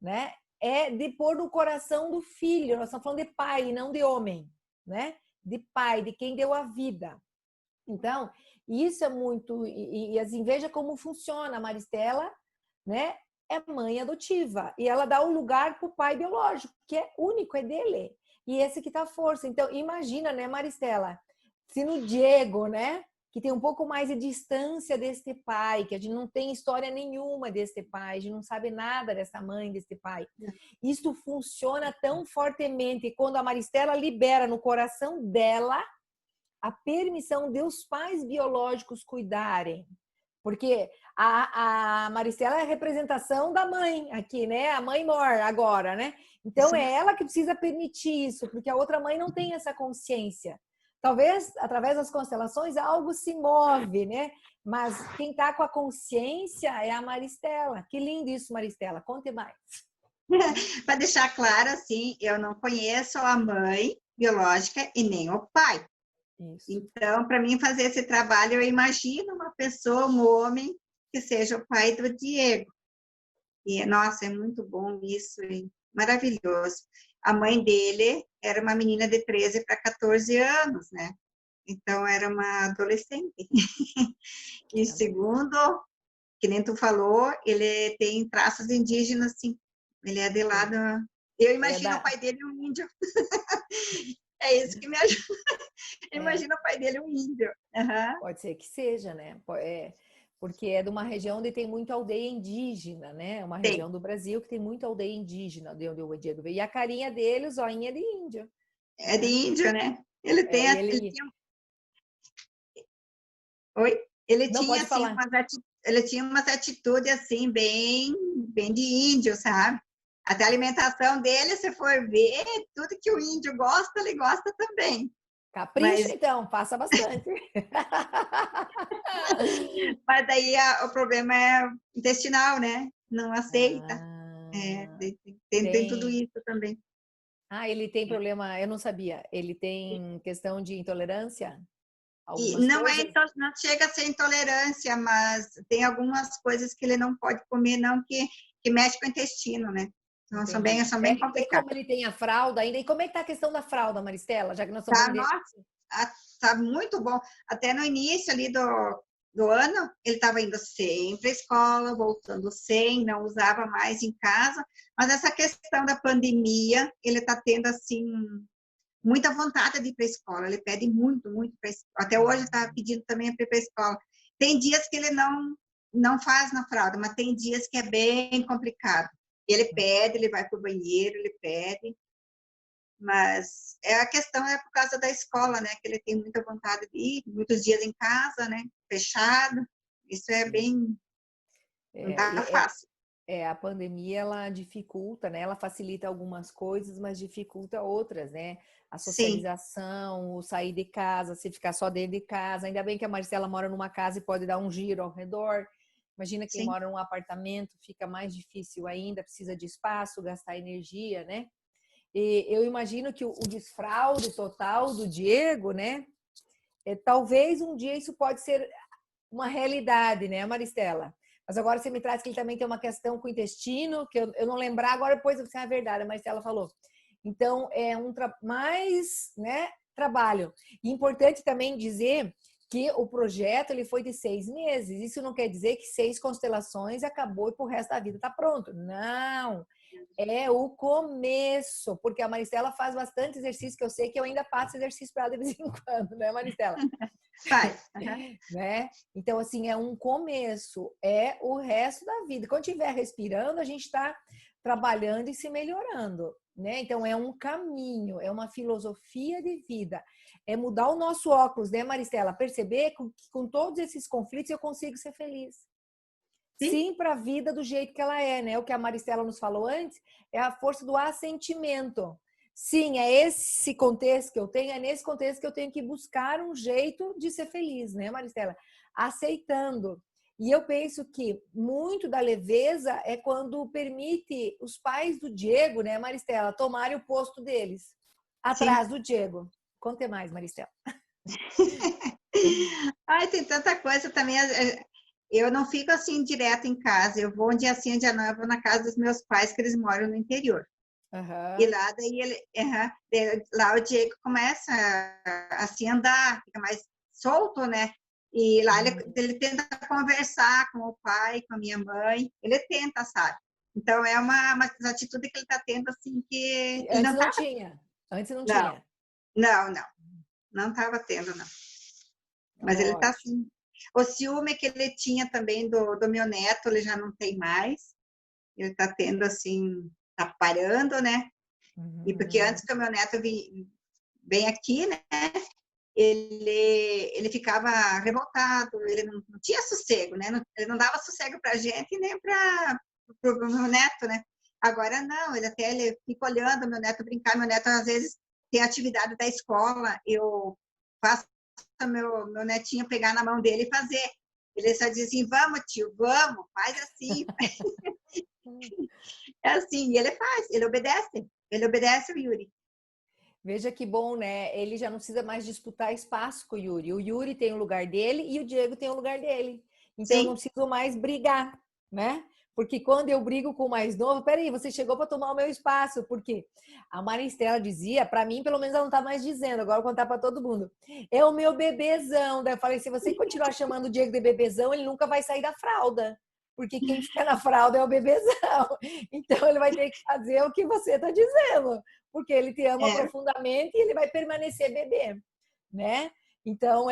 né? É de pôr no coração do filho. Nós estamos falando de pai, não de homem, né? De pai, de quem deu a vida. Então, isso é muito. E assim, veja como funciona. A Maristela, né? É mãe adotiva. E ela dá o lugar para o pai biológico, que é único, é dele. E esse que tá a força. Então, imagina, né, Maristela? Se no Diego, né? Que tem um pouco mais de distância deste pai, que a gente não tem história nenhuma deste pai, a gente não sabe nada dessa mãe, deste pai. Isso funciona tão fortemente quando a Maristela libera no coração dela a permissão de os pais biológicos cuidarem. Porque a Maristela é a representação da mãe aqui, né? A mãe mor agora, né? Então Isso é ela que precisa permitir isso, porque a outra mãe não tem essa consciência. Talvez através das constelações algo se move, né? Mas quem está com a consciência é a Maristela. Que lindo isso, Maristela. Conte mais. para deixar claro, assim, eu não conheço a mãe biológica e nem o pai. Isso. Então, para mim fazer esse trabalho, eu imagino uma pessoa, um homem, que seja o pai do Diego. E, nossa, é muito bom isso, hein? Maravilhoso. A mãe dele era uma menina de 13 para 14 anos, né? Então, era uma adolescente. E segundo, que nem tu falou, ele tem traços indígenas, sim. Ele é de lá Sim. do... Eu Ele é imagino o da. pai dele um índio. É isso que me ajuda. É, Imagina o pai dele um índio. Uhum. pode ser que seja, né? Porque é de uma região onde tem muita aldeia indígena, né? É uma Tem. região do Brasil que tem muita aldeia indígena, de onde o Diego veio. E a carinha dele, o zoinho é de índio, É de né? índio, né? Ele tem, E ele ele... tinha, oi? Ele Não tinha pode assim falar. ele tinha umas atitudes assim bem de índio, sabe? Até a alimentação dele, se for ver, tudo que o índio gosta, ele gosta também. Capricha, Mas, então, passa bastante. mas daí o problema é intestinal, né? Não aceita. É, Ah, tem tudo tem. isso também. Ah, ele tem problema, eu não sabia. Ele tem questão de intolerância? E Algumas não coisas? não chega a ser intolerância, mas tem algumas coisas que ele não pode comer, não, que mexe com o intestino, né? Então, Entendi. são É, bem e como complicadas. ele tem a fralda ainda, e como é que tá a questão da fralda, Maristela? Já que nós estamos Tá, falando dele. nossa, tá muito bom. Até no início ali do ano, ele estava indo sempre à escola, voltando sem, não usava mais em casa, mas essa questão da pandemia, ele está tendo, assim, muita vontade de ir para a escola, ele pede muito, muito para a escola. Até hoje está pedindo também para ir para a escola. Tem dias que ele não faz na fralda, mas tem dias que é bem complicado. Ele pede, ele vai para o banheiro, ele pede. Mas a questão é por causa da escola, né? Que ele tem muita vontade de ir, muitos dias em casa, né? Fechado. Isso é Sim. bem... Não tá fácil. A pandemia, ela dificulta, né? Ela facilita algumas coisas, mas dificulta outras, né? A Sim, socialização, o sair de casa, se ficar só dentro de casa. Ainda bem que a Marcela mora numa casa e pode dar um giro ao redor. Imagina quem sim. mora num apartamento, fica mais difícil ainda, precisa de espaço, gastar energia, né? E eu imagino que o desfraude total do Diego, né? Talvez um dia isso pode ser uma realidade, né, Maristela? Mas agora você me traz que ele também tem uma questão com o intestino, que eu não lembrar agora, depois você é a verdade, a Maristela falou. Então, é mais, né, trabalho. E importante também dizer que o projeto ele foi de 6 meses. Isso não quer dizer que 6 constelações acabou e pro resto da vida está pronto. Não. É o começo, porque a Maristela faz bastante exercício, que eu sei que eu ainda passo exercício para ela de vez em quando, né, Maristela? Faz. Uhum. Né? Então, assim, é um começo, é o resto da vida. Quando estiver respirando, a gente está trabalhando e se melhorando, né? Então, é um caminho, é uma filosofia de vida. É mudar o nosso óculos, né, Maristela? Perceber que com todos esses conflitos eu consigo ser feliz. Sim, Sim, para a vida do jeito que ela é, né? O que a Maristela nos falou antes é a força do assentimento. Sim, é esse contexto que eu tenho, é nesse contexto que eu tenho que buscar um jeito de ser feliz, né, Maristela? Aceitando. E eu penso que muito da leveza é quando permite os pais do Diego, né, Maristela, tomarem o posto deles, sim. atrás do Diego. Conte mais, Maristela. Ai, tem tanta coisa também. Eu não fico assim direto em casa. Eu vou um dia sim, um dia não. Eu vou na casa dos meus pais, que eles moram no interior. E Uhum. lá, daí lá o Diego começa assim a andar, fica mais solto, né? E lá ele tenta conversar com o pai, com a minha mãe. Ele tenta, sabe? Então é uma atitude que ele está tendo assim que ele não Antes não estava. tinha. Antes não Não, tinha. não, não. Não estava tendo, não. Mas ele está Ótimo. assim. O ciúme que ele tinha também do meu neto, ele já não tem mais. Ele está tendo assim, está parando, né? E porque Uhum. antes que o meu neto vem aqui, né? Ele ficava revoltado, ele não tinha sossego, né? Ele não dava sossego para a gente nem para o meu neto, né? Agora não, ele fica olhando meu neto brincar, meu neto às vezes tem atividade da escola, eu faço meu netinho pegar na mão dele e fazer. Ele só diz assim, vamos tio, vamos, faz assim. É assim, e ele obedece o Yuri. Veja que bom, né? Ele já não precisa mais disputar espaço com o Yuri. O Yuri tem o lugar dele e o Diego tem o lugar dele. Então eu não Sim, preciso mais brigar, né? Porque quando eu brigo com o mais novo, peraí, você chegou para tomar o meu espaço. Porque a Maristela dizia, para mim, pelo menos ela não tá mais dizendo, agora eu vou contar para todo mundo. É o meu bebezão. Daí eu falei, se você continuar chamando o Diego de bebezão, ele nunca vai sair da fralda. Porque quem fica na fralda é o bebezão. Então ele vai ter que fazer o que você está dizendo porque ele te ama é, profundamente e ele vai permanecer bebê, né? Então,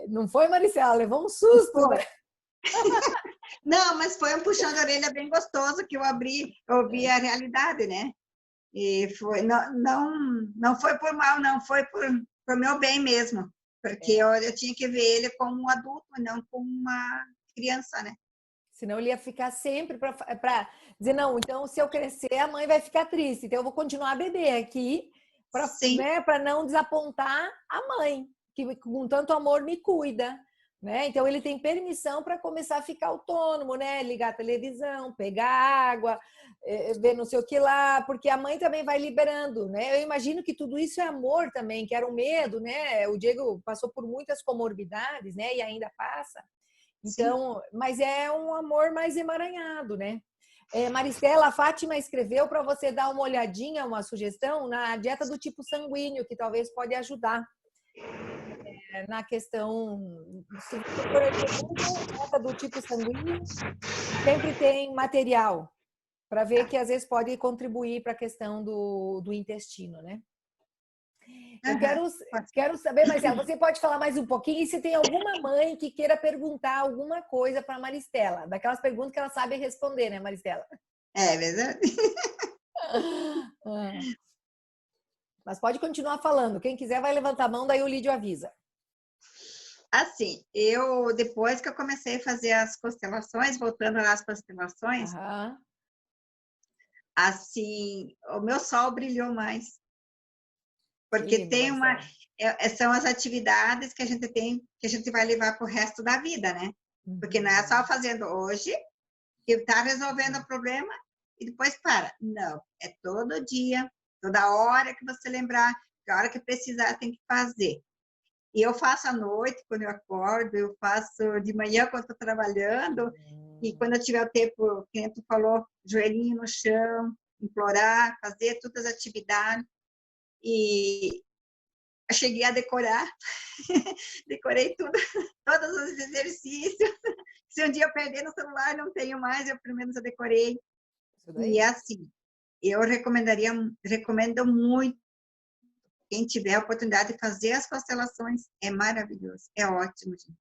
não foi, Maricela? Levou um susto, né? foi. Não, mas foi um puxão de orelha bem gostoso que eu vi a realidade, né? E foi, não foi por mal, não, foi por meu bem mesmo, porque É. eu tinha que ver ele como um adulto, não como uma criança, né? Senão ele ia ficar sempre para dizer, não, então se eu crescer, a mãe vai ficar triste. Então eu vou continuar bebê aqui para, Sim, né, para não desapontar a mãe, que com tanto amor me cuida. Né? Então ele tem permissão para começar a ficar autônomo, né? Ligar a televisão, pegar água, ver não sei o que lá, porque a mãe também vai liberando, né? Eu imagino que tudo isso é amor também, que era um medo, né? O Diego passou por muitas comorbidades, né? E ainda passa. sim. Então, mas é um amor mais emaranhado, né? Maristela, a Fátima escreveu para você dar uma olhadinha, uma sugestão na dieta do tipo sanguíneo, que talvez pode ajudar na questão. Se você for ali no Google, dieta do tipo sanguíneo, sempre tem material para ver que às vezes pode contribuir para a questão do intestino, né? Eu Aham. quero saber, Marcela, você pode falar mais um pouquinho e se tem alguma mãe que queira perguntar alguma coisa para a Maristela, daquelas perguntas que ela sabe responder, né, Maristela? É verdade. Ah, Mas pode continuar falando. Quem quiser vai levantar a mão, daí o Lídio avisa. Assim, depois que eu comecei a fazer as constelações, voltando lá às constelações, Aham. assim, o meu sol brilhou mais. Porque Lindo, tem Marcela. são as atividades que a gente tem, que a gente vai levar para o resto da vida, né? Porque não é só Uhum. fazendo hoje, que está resolvendo o problema e depois para. Não, é todo dia, toda hora que você lembrar, a hora que precisar tem que fazer. E eu faço à noite, quando eu acordo, eu faço de manhã quando estou trabalhando, e quando eu tiver o tempo, que tu falou, joelhinho no chão, implorar, fazer todas as atividades. E eu cheguei a decorar, decorei tudo, todos os exercícios. Se um dia eu perder no celular, não tenho mais, eu pelo menos eu decorei. Isso E daí. assim, eu recomendo muito quem tiver a oportunidade de fazer as constelações, é maravilhoso, é ótimo, gente.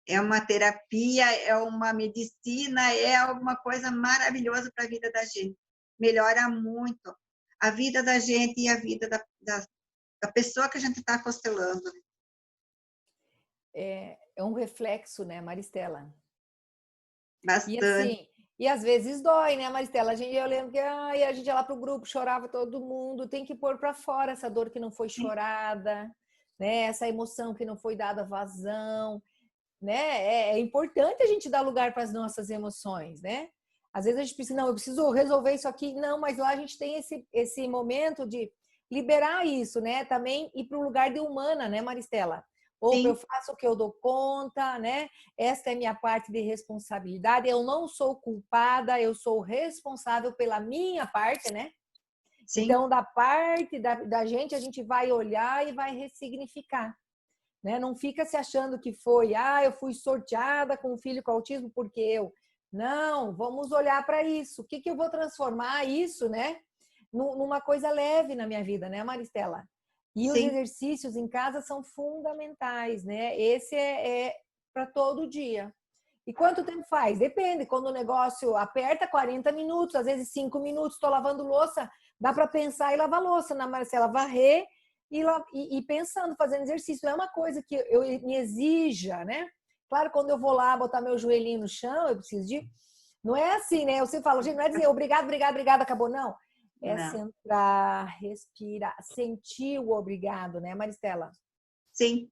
É uma terapia, é uma medicina, é alguma coisa maravilhosa para a vida da gente. Melhora muito a vida da gente e a vida da pessoa que a gente está constelando. É um reflexo, né, Maristela? E Bastante. assim, e às vezes dói, né, Maristela? Eu lembro que ai, a gente ia lá pro grupo, chorava todo mundo, tem que pôr para fora essa dor que não foi chorada, né? Essa emoção que não foi dada vazão, né? É importante a gente dar lugar para as nossas emoções, né? Às vezes a gente precisa, não, eu preciso resolver isso aqui, não, mas lá a gente tem esse momento de liberar isso, né? Também ir para o lugar de humana, né, Maristela? Opa, eu Sim, faço o que eu dou conta, né? Esta é minha parte de responsabilidade. Eu não sou culpada, eu sou responsável pela minha parte, né? sim, Então, da parte da gente, a gente vai olhar e vai ressignificar, né? Não fica se achando que foi, eu fui sorteada com um filho com autismo porque eu. Não, vamos olhar para isso. O que eu vou transformar isso, né? Numa coisa leve na minha vida, né, Maristela? E os sim. exercícios em casa são fundamentais, né? Esse é para todo dia. E quanto tempo faz? Depende. Quando o negócio aperta, 40 minutos, às vezes 5 minutos. Estou lavando louça, dá para pensar e lavar louça, na Marcela, varrer e pensando, fazendo exercício. Não é uma coisa que eu me exija, né? Claro, quando eu vou lá botar meu joelhinho no chão, eu preciso de. Não é assim, né? Eu sempre falo, gente, não é dizer obrigado, obrigado, obrigado, acabou, não. É Não, centrar, respirar, sentir o obrigado, né, Maristela? sim.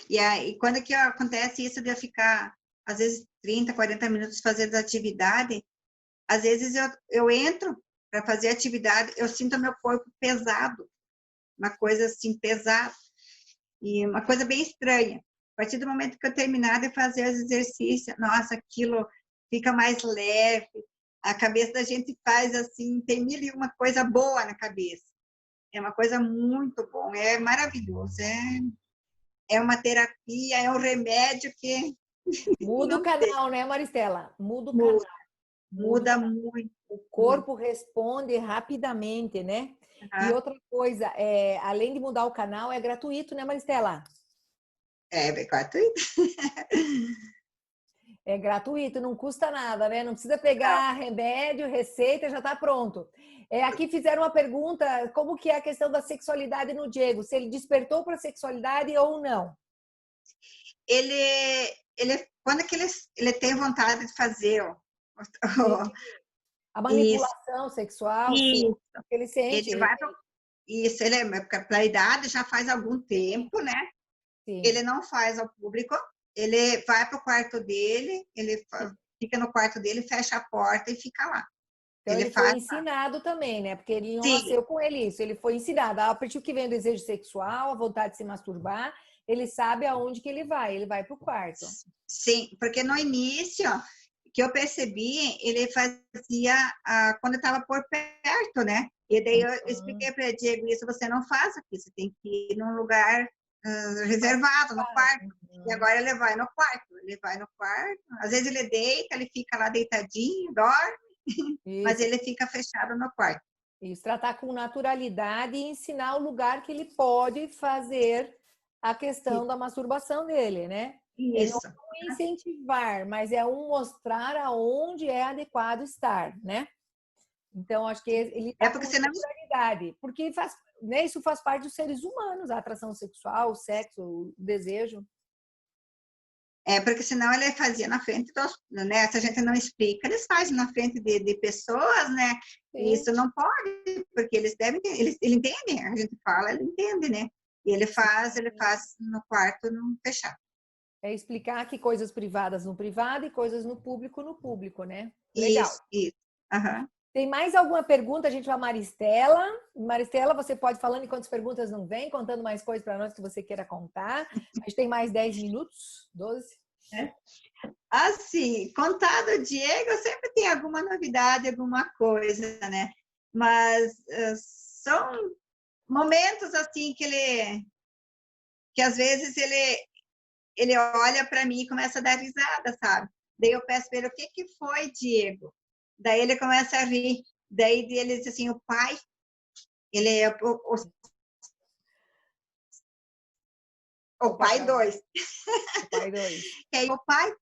E aí, quando que acontece isso de eu ficar, às vezes, 30, 40 minutos fazendo atividade, às vezes eu entro para fazer atividade, eu sinto meu corpo pesado, uma coisa assim, pesada, e uma coisa bem estranha. A partir do momento que eu terminar de fazer os exercícios, nossa, aquilo fica mais leve, a cabeça da gente faz assim, tem mil e uma coisa boa na cabeça. É uma coisa muito bom, é maravilhoso, é uma terapia, é um remédio que Muda o não tem, canal, né, Maristela? Muda o canal, muda, muda o muda canal. muito, O muito. corpo responde rapidamente, né? E Tá? outra coisa, além de mudar o canal, é gratuito, né, Maristela? É gratuito? É gratuito, não custa nada, né? Não precisa Não. pegar remédio, receita, já está pronto. Aqui fizeram uma pergunta, como que é a questão da sexualidade no Diego? Se ele despertou para a sexualidade ou não? Quando que ele tem vontade de fazer, ó, Sim. ó, A isso, manipulação sexual, sim. isso, Ele sente, ele vai isso, ele é para a idade já faz algum tempo, né? sim. Ele não faz ao público, ele vai para o quarto dele, ele fica no quarto dele, fecha a porta e fica lá. Então Ele ele foi faz, ensinado também, né? Porque ele não sim, nasceu com ele isso, ele foi ensinado. A partir do que vem o desejo sexual, a vontade de se masturbar, ele sabe aonde que ele vai para o quarto. sim, porque no início, que eu percebi, ele fazia quando estava por perto, né? E daí eu Uhum. expliquei para ele, Diego, isso você não faz aqui, você tem que ir num lugar Mais reservado, no privado. quarto. E Uhum. agora ele vai no quarto, às vezes ele deita, ele fica lá deitadinho, dorme, mas Isso. ele fica fechado no quarto. Isso, tratar com naturalidade e ensinar o lugar que ele pode fazer a questão da masturbação dele, né? É não Isso, um incentivar, mas é um mostrar aonde é adequado estar, né? Então, acho que ele é está porque com senão, naturalidade, porque faz. né, isso faz parte dos seres humanos, a atração sexual, o sexo, o desejo. Porque senão ele fazia na frente dos, né? Se a gente não explica, eles fazem na frente de pessoas, né? E isso não pode, porque eles devem, ele entende, a gente fala, ele entende, né? E ele faz no quarto no fechado. É explicar que coisas privadas no privado e coisas no público, né? Legal. Isso. Uhum. Tem mais alguma pergunta? A gente vai a Maristela. Maristela, você pode falando enquanto as perguntas não vêm, contando mais coisas para nós que você queira contar. A gente tem mais 10 minutos, 12. Assim, contado o Diego, sempre tem alguma novidade, alguma coisa, né? Mas são momentos assim que às vezes ele olha para mim e começa a dar risada, sabe? Daí eu peço para ele, o que foi, Diego? Daí ele começa a rir. Daí ele diz assim, o pai, ele é o pai 2. O pai 2. E aí o pai,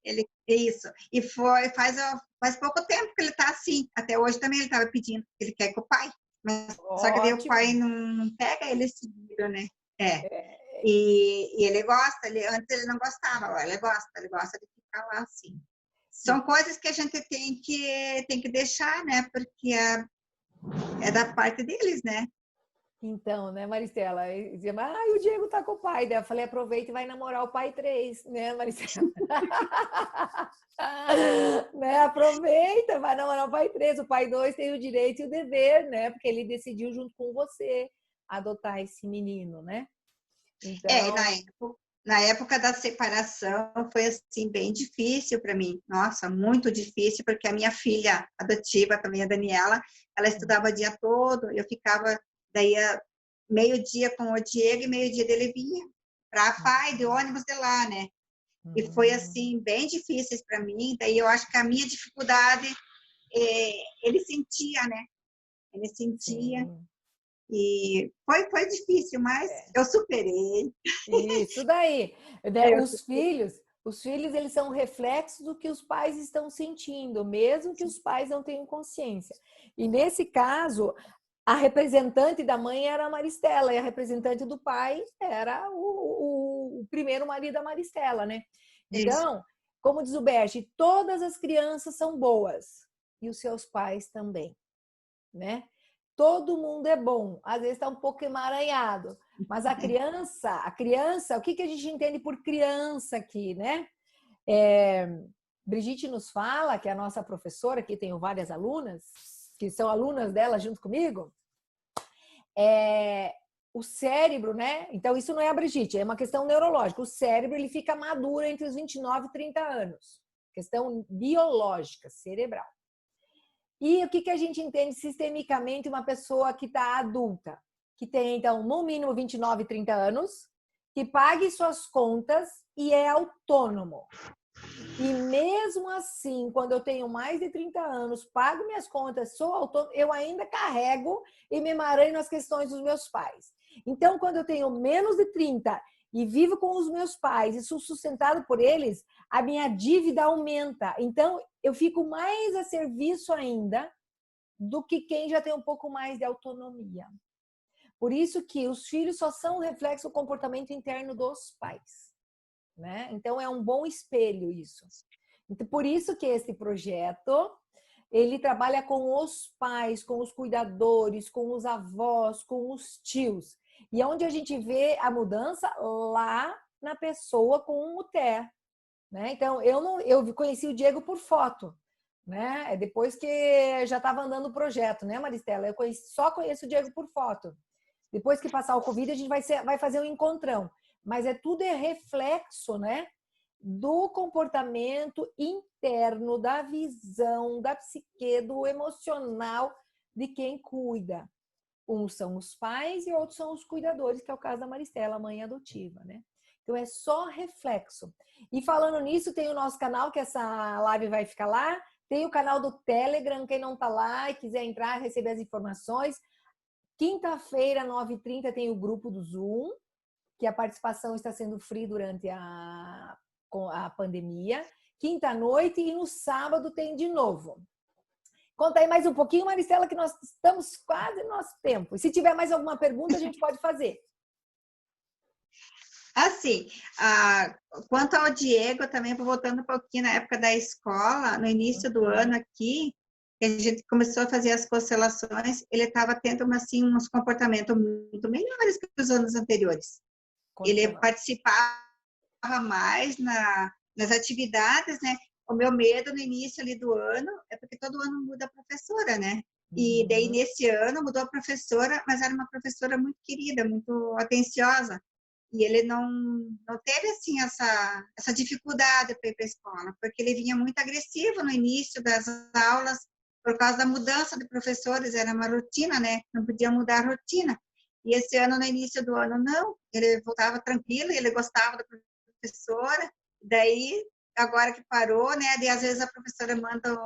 ele, isso. E faz pouco tempo que ele está assim. Até hoje também ele estava pedindo, ele quer que o pai. Mas, só que daí o pai não pega ele seguido, né? E ele gosta, antes ele não gostava, agora ele gosta de ficar lá assim. São coisas que a gente tem que deixar, né? Porque é da parte deles, né? Então, né, Maristela? Dizia, o Diego tá com o pai. Daí eu falei, aproveita e vai namorar o pai 3, né, Maristela? Né? Aproveita, vai namorar o pai 3. O pai 2 tem o direito e o dever, né? Porque ele decidiu junto com você adotar esse menino, né? Então... Na época da separação foi assim bem difícil para mim. Nossa, muito difícil, porque a minha filha adotiva também, a Daniela, ela estudava o dia todo, eu ficava daí meio-dia com o Diego e meio-dia dele vinha para a FAI de ônibus de lá, né? E foi assim bem difícil para mim. Daí eu acho que a minha dificuldade ele sentia, né? Ele sentia. Sim. E foi difícil, mas eu superei. Isso daí. Os filhos, eles são reflexos do que os pais estão sentindo, mesmo que os pais não tenham consciência. E nesse caso, a representante da mãe era a Maristela e a representante do pai era o primeiro marido da Maristela, né? Então, como diz o Bert, todas as crianças são boas e os seus pais também, né? Todo mundo é bom, às vezes está um pouco emaranhado, mas a criança, o que a gente entende por criança aqui, né? Brigitte nos fala, que é a nossa professora, que tenho várias alunas, que são alunas dela junto comigo, o cérebro, né? Então, isso não é a Brigitte, é uma questão neurológica. O cérebro, ele fica maduro entre os 29 e 30 anos. Questão biológica, cerebral. E o que a gente entende sistemicamente uma pessoa que está adulta? Que tem, então, no mínimo 29, 30 anos, que pague suas contas e é autônomo. E mesmo assim, quando eu tenho mais de 30 anos, pago minhas contas, sou autônomo, eu ainda carrego e me emaranho nas questões dos meus pais. Então, quando eu tenho menos de 30 e vivo com os meus pais e sou sustentado por eles, a minha dívida aumenta. Então, eu fico mais a serviço ainda do que quem já tem um pouco mais de autonomia. Por isso que os filhos só são um reflexo do comportamento interno dos pais, né? Então, é um bom espelho isso. Então, por isso que esse projeto, ele trabalha com os pais, com os cuidadores, com os avós, com os tios. E é onde a gente vê a mudança lá na pessoa com o TER. Né? Então, eu conheci o Diego por foto, né? Depois que já estava andando o projeto, né, Maristela? Eu só conheço o Diego por foto. Depois que passar o Covid, a gente vai fazer um encontrão. Mas tudo é reflexo, né? Do comportamento interno, da visão, da psique, do emocional de quem cuida. Uns são os pais e outros são os cuidadores, que é o caso da Maristela, a mãe adotiva, né? Então, é só reflexo. E falando nisso, tem o nosso canal, que essa live vai ficar lá. Tem o canal do Telegram, quem não tá lá e quiser entrar, receber as informações. Quinta-feira, 9h30, tem o grupo do Zoom, que a participação está sendo free durante a pandemia. Quinta-noite e no sábado tem de novo. Conta aí mais um pouquinho, Maristela, que nós estamos quase no nosso tempo. E se tiver mais alguma pergunta, a gente pode fazer. Assim, quanto ao Diego, também voltando um pouquinho na época da escola, no início do ano aqui, que a gente começou a fazer as constelações, ele estava tendo assim, uns comportamentos muito melhores que os anos anteriores. Ele participava mais nas atividades, né? O meu medo no início ali do ano é porque todo ano muda a professora, né? E daí, nesse ano, mudou a professora, mas era uma professora muito querida, muito atenciosa. E ele não teve, assim, essa dificuldade para ir para a escola, porque ele vinha muito agressivo no início das aulas, por causa da mudança de professores, era uma rotina, né? Não podia mudar a rotina. E esse ano, no início do ano, não. Ele voltava tranquilo, ele gostava da professora. Daí, agora que parou, né? Daí, às vezes, a professora manda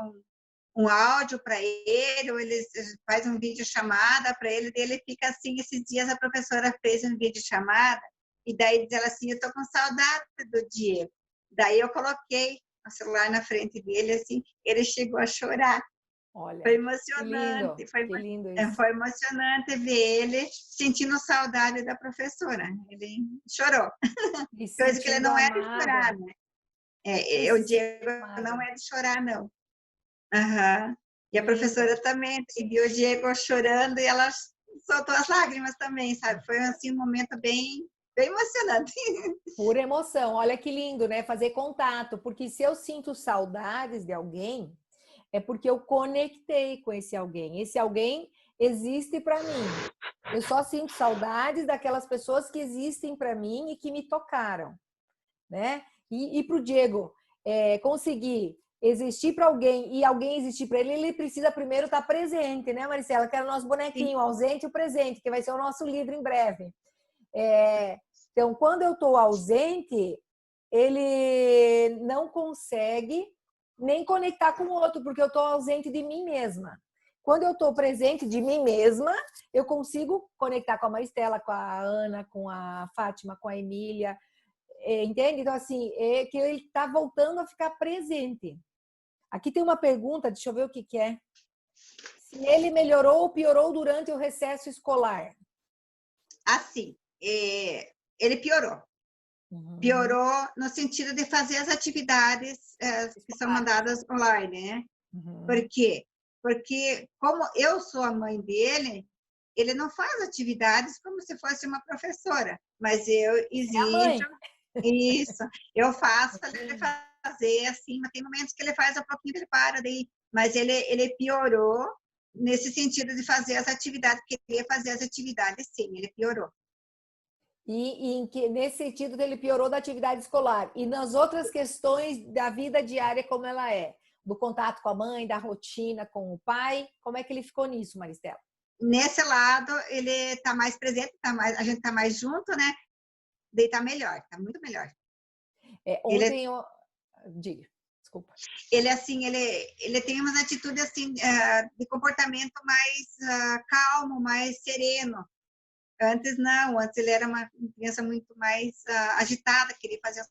um áudio para ele, ou ele faz um vídeo chamada para ele, daí ele fica assim, esses dias a professora fez um vídeo chamada, e daí diz ela assim, eu tô com saudade do Diego. Daí eu coloquei o celular na frente dele, assim, ele chegou a chorar. Olha, foi emocionante, que lindo isso. Foi emocionante ver ele sentindo saudade da professora. Ele chorou. Coisa que ele não é de chorar, né? O Diego não é de chorar, não. Uhum. E a professora também, e viu o Diego chorando e ela soltou as lágrimas também, sabe? Foi assim um momento bem emocionante. Pura emoção. Olha que lindo, né? Fazer contato, porque se eu sinto saudades de alguém, é porque eu conectei com esse alguém. Esse alguém existe para mim. Eu só sinto saudades daquelas pessoas que existem para mim e que me tocaram, né? E para o Diego conseguir existir para alguém e alguém existir para ele, ele precisa primeiro estar presente, né, Maricela? Que é o nosso bonequinho, o ausente e o presente, que vai ser o nosso livro em breve. Então, quando eu estou ausente, ele não consegue nem conectar com o outro, porque eu estou ausente de mim mesma. Quando eu estou presente de mim mesma, eu consigo conectar com a Maristela, com a Ana, com a Fátima, com a Emília, entende? Então, assim, é que ele está voltando a ficar presente. Aqui tem uma pergunta, deixa eu ver o que é. Se ele melhorou ou piorou durante o recesso escolar? Assim, ele piorou. Piorou no sentido de fazer as atividades que são mandadas online, né? Por quê? Porque, como eu sou a mãe dele, ele não faz atividades como se fosse uma professora, mas eu exijo isso. Eu faço para ele fazer assim, mas tem momentos que ele faz um pouquinho, ele para daí, mas ele piorou nesse sentido de fazer as atividades, querer fazer as atividades, sim, ele piorou. Nesse sentido, ele piorou da atividade escolar. E nas outras questões da vida diária, como ela é? Do contato com a mãe, da rotina com o pai, como é que ele ficou nisso, Maristela? Nesse lado, ele está mais presente, a gente está mais junto, né? Daí está melhor, está muito melhor. Ontem eu... Diga, desculpa. Ele, assim, ele tem umas atitudes, assim, de comportamento mais calmo, mais sereno. Antes, não. Antes ele era uma criança muito mais agitada, queria fazer as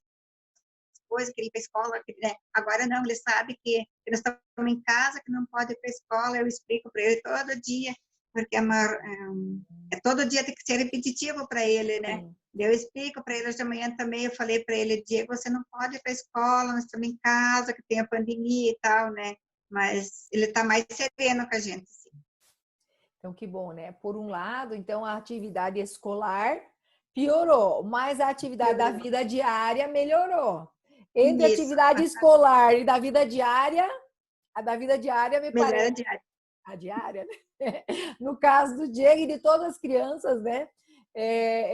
coisas, queria ir para a escola. Né? Agora, não. Ele sabe que nós estamos em casa, que não pode ir para a escola. Eu explico para ele todo dia, porque todo dia tem que ser repetitivo para ele, né? Sim. Eu explico para ele hoje de manhã também, eu falei para ele, Diego, você não pode ir para a escola, nós estamos em casa, que tem a pandemia e tal, né? Mas ele está mais sereno com a gente, sim. Então, que bom, né? Por um lado, então, a atividade escolar piorou, mas a atividade da vida diária melhorou. Entre a atividade escolar e da vida diária, a da vida diária me parece... A diária, né? No caso do Diego e de todas as crianças, né?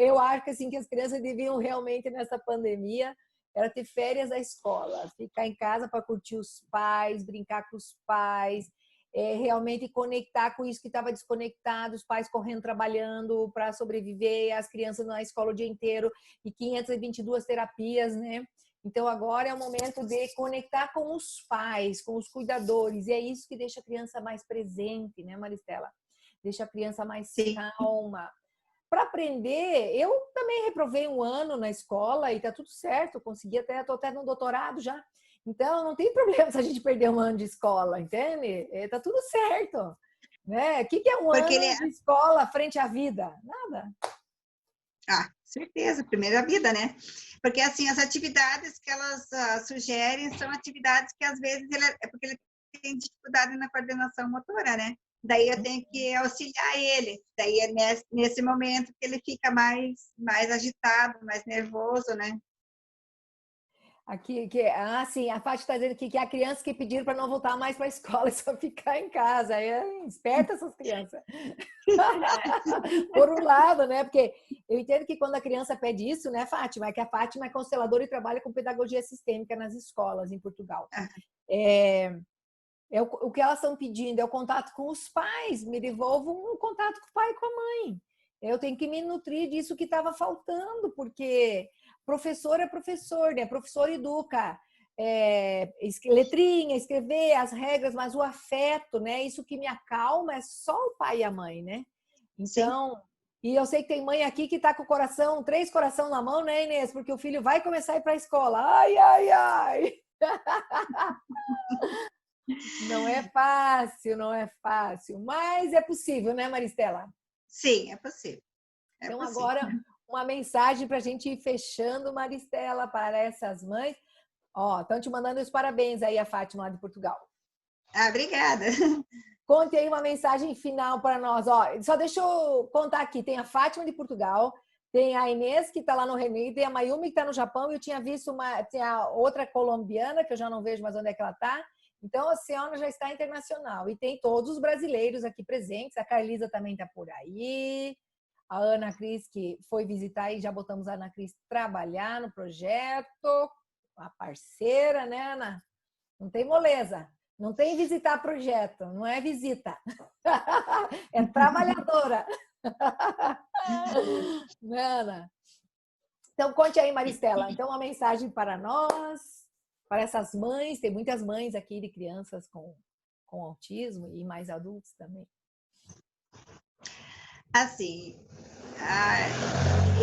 Eu acho que, assim, que as crianças deviam realmente, nessa pandemia, era ter férias da escola, ficar em casa para curtir os pais, brincar com os pais, realmente conectar com isso que estava desconectado, os pais correndo, trabalhando para sobreviver, as crianças na escola o dia inteiro e 522 terapias, né? Então, agora é o momento de conectar com os pais, com os cuidadores, e é isso que deixa a criança mais presente, né, Maristela? Deixa a criança mais calma. Para aprender, eu também reprovei um ano na escola e tá tudo certo, consegui estou até no doutorado já. Então, não tem problema se a gente perder um ano de escola, entende? Tá tudo certo, né? O que é um Porque ele ano de escola frente à vida? Nada. certeza, primeira vida, né? Porque, assim, as atividades que elas sugerem são atividades que, às vezes, é porque ele tem dificuldade na coordenação motora, né? Daí eu tenho que auxiliar ele. Daí é nesse momento que ele fica mais agitado, mais nervoso, né? Aqui, sim, a Fátima está dizendo que é a criança que pediram para não voltar mais para a escola e só ficar em casa. Esperta essas crianças. Por um lado, né? Porque eu entendo que quando a criança pede isso, né, Fátima? É que a Fátima é consteladora e trabalha com pedagogia sistêmica nas escolas em Portugal. O que elas estão pedindo é o contato com os pais. Me devolvam um contato com o pai e com a mãe. Eu tenho que me nutrir disso que estava faltando, porque professor é professor, né? Professor educa. Letrinha, escrever as regras, mas o afeto, né? Isso que me acalma é só o pai e a mãe, né? Então, sim. E eu sei que tem mãe aqui que está com o coração, 3 coração na mão, né, Inês? Porque o filho vai começar a ir para a escola. Ai, ai, ai! Não é fácil, não é fácil, mas é possível, né, Maristela? Sim, é possível. Então, agora, uma mensagem para a gente ir fechando, Maristela, para essas mães. Ó, estão te mandando os parabéns aí, a Fátima, lá de Portugal. Obrigada. Conte aí uma mensagem final para nós. Ó, só deixa eu contar aqui. Tem a Fátima de Portugal, tem a Inês, que está lá no Reino Unido, tem a Mayumi, que está no Japão. Eu tinha visto tem a outra colombiana, que eu já não vejo mais onde é que ela está. Então, a Ciona já está internacional. E tem todos os brasileiros aqui presentes. A Carlisa também está por aí. A Ana Cris, que foi visitar e já botamos a Ana Cris trabalhar no projeto. A parceira, né, Ana? Não tem moleza. Não tem visitar projeto. Não é visita. É trabalhadora. Ana. Então, conte aí, Maristela. Então, uma mensagem para nós, para essas mães. Tem muitas mães aqui de crianças com autismo e mais adultos também. Assim,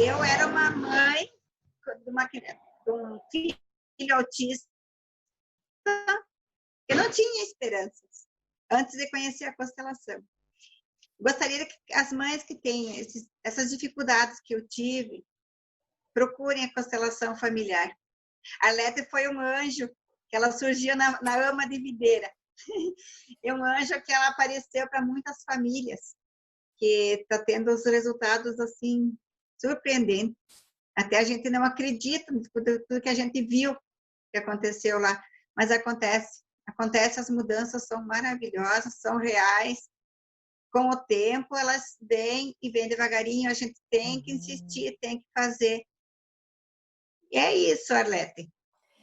eu era uma mãe de um filho autista. Eu não tinha esperanças antes de conhecer a constelação. Gostaria que as mães que têm essas dificuldades que eu tive procurem a constelação familiar. A Arlete foi um anjo, que ela surgiu na ama de videira. É um anjo que ela apareceu para muitas famílias, que está tendo os resultados assim surpreendentes. Até a gente não acredita em tudo que a gente viu que aconteceu lá, mas acontece. As mudanças são maravilhosas, são reais. Com o tempo, elas vêm e vêm devagarinho, a gente tem que insistir, tem que fazer. E é isso, Arlete.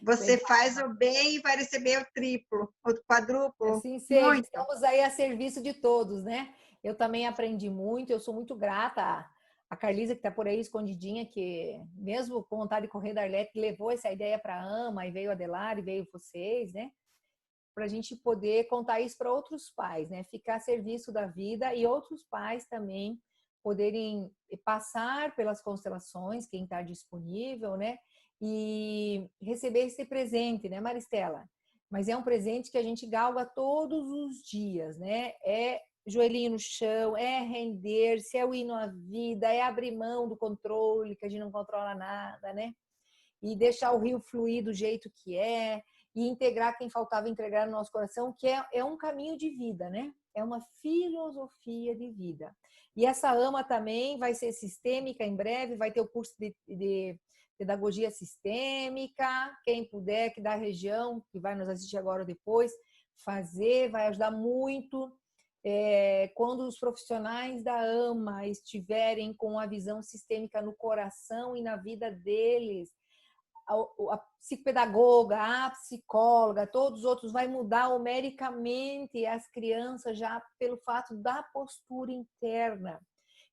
Você faz o bem e vai receber o triplo, o quadruplo. Assim seja, muito. Estamos aí a serviço de todos, né? Eu também aprendi muito, eu sou muito grata a Carlisa, que está por aí escondidinha, que mesmo com vontade de correr da Arlete, levou essa ideia para a AMA, e veio a Adelar, e veio vocês, né? Para a gente poder contar isso para outros pais, né? Ficar a serviço da vida e outros pais também poderem passar pelas constelações, quem está disponível, né? E receber esse presente, né, Maristela? Mas é um presente que a gente galga todos os dias, né? É joelhinho no chão, é render-se, é o hino à vida, é abrir mão do controle, que a gente não controla nada, né? E deixar o rio fluir do jeito que é, e integrar quem faltava integrar no nosso coração, que é um caminho de vida, né? É uma filosofia de vida. E essa AMA também vai ser sistêmica em breve, vai ter o curso de pedagogia sistêmica, quem puder, que da região, que vai nos assistir agora ou depois, fazer, vai ajudar muito. Quando os profissionais da AMA estiverem com a visão sistêmica no coração e na vida deles, a psicopedagoga, a psicóloga, todos os outros, vai mudar numericamente as crianças já pelo fato da postura interna.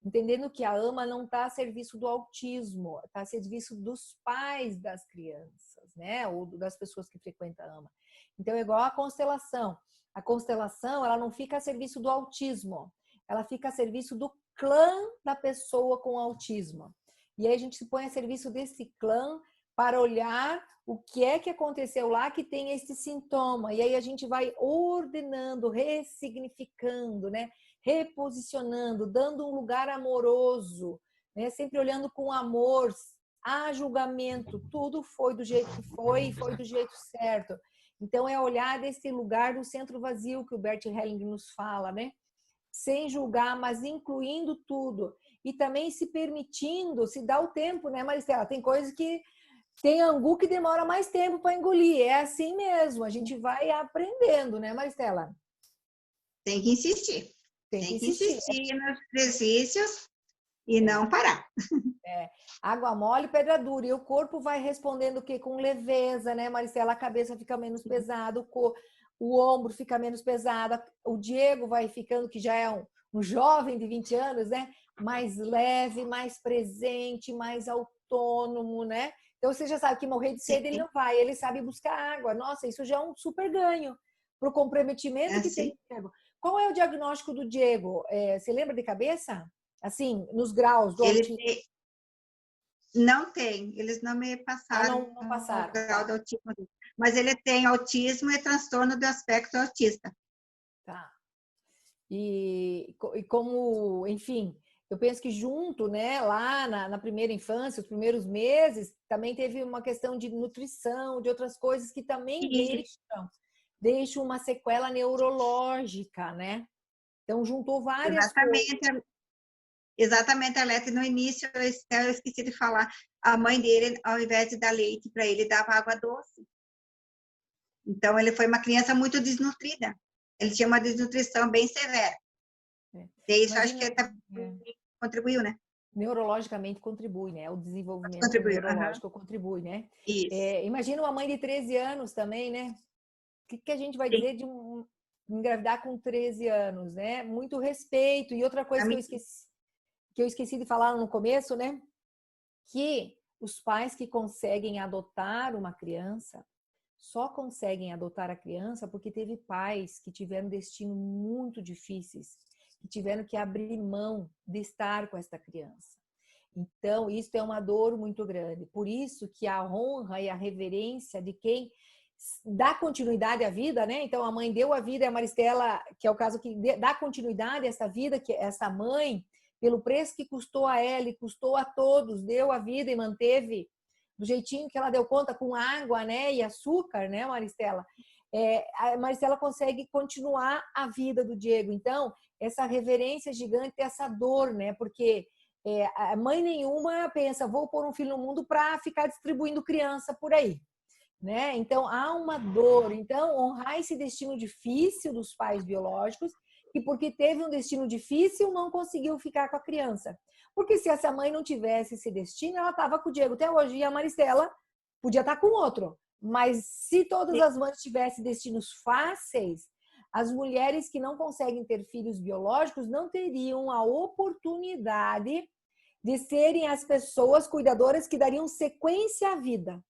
Entendendo que a AMA não está a serviço do autismo, está a serviço dos pais das crianças, né? Ou das pessoas que frequentam a AMA. Então, é igual a constelação. A constelação, ela não fica a serviço do autismo, ela fica a serviço do clã da pessoa com autismo. E aí a gente se põe a serviço desse clã para olhar o que é que aconteceu lá que tem esse sintoma. E aí a gente vai ordenando, ressignificando, né? Reposicionando, dando um lugar amoroso, né? Sempre olhando com amor, há julgamento, tudo foi do jeito que foi e foi do jeito certo. Então é olhar desse lugar do centro vazio que o Bert Hellinger nos fala, né? Sem julgar, mas incluindo tudo. E também se permitindo, se dá o tempo, né, Maristela? Tem coisas que tem angu que demora mais tempo para engolir. É assim mesmo, a gente vai aprendendo, né, Maristela? Tem que insistir. Tem que Tem que insistir. insistir nos exercícios e não parar. Água mole, pedra dura. E o corpo vai respondendo o quê? Com leveza, né, Maristela? A cabeça fica menos pesada, o ombro fica menos pesado. O Diego vai ficando, que já é um jovem de 20 anos, né? Mais leve, mais presente, mais autônomo, né? Então você já sabe que morrer de sede ele não vai, ele sabe buscar água. Nossa, isso já é um super ganho para o comprometimento que tem. Qual é o diagnóstico do Diego? Você lembra de cabeça? Assim, nos graus do autismo? Não tem, eles não me passaram, não passaram o grau do autismo dele. Mas ele tem autismo e transtorno do aspecto autista. Tá. E como, enfim, eu penso que junto, né, lá na primeira infância, os primeiros meses, também teve uma questão de nutrição, de outras coisas que também deixam uma sequela neurológica, né? Então, juntou várias coisas. Exatamente, Alete. No início, eu esqueci de falar, a mãe dele, ao invés de dar leite para ele, dava água doce. Então, ele foi uma criança muito desnutrida. Ele tinha uma desnutrição bem severa. E isso acho que contribuiu, né? Neurologicamente contribui, né? O desenvolvimento neurológico contribui, né? Isso. Imagina uma mãe de 13 anos também, né? O que a gente vai dizer de engravidar com 13 anos, né? Muito respeito. E outra coisa que eu esqueci de falar no começo, né? Que os pais que conseguem adotar uma criança só conseguem adotar a criança porque teve pais que tiveram destino muito difíceis, que tiveram que abrir mão de estar com esta criança. Então, isso é uma dor muito grande. Por isso que a honra e a reverência de quem dá continuidade à vida, né? Então, a mãe deu a vida, a Maristela, que é o caso que dá continuidade a essa vida, que essa mãe, pelo preço que custou a ela e custou a todos, deu a vida e manteve do jeitinho que ela deu conta, com água, né, e açúcar, né, Maristela? A Maristela consegue continuar a vida do Diego. Então, essa reverência gigante, essa dor, né? Porque a mãe nenhuma pensa, vou pôr um filho no mundo para ficar distribuindo criança por aí, né? Então, há uma dor. Então, honrar esse destino difícil dos pais biológicos, que porque teve um destino difícil, não conseguiu ficar com a criança. Porque se essa mãe não tivesse esse destino, ela estava com o Diego até hoje, e a Maristela podia estar com outro. Mas se todas as mães tivessem destinos fáceis, as mulheres que não conseguem ter filhos biológicos não teriam a oportunidade de serem as pessoas cuidadoras que dariam sequência à vida,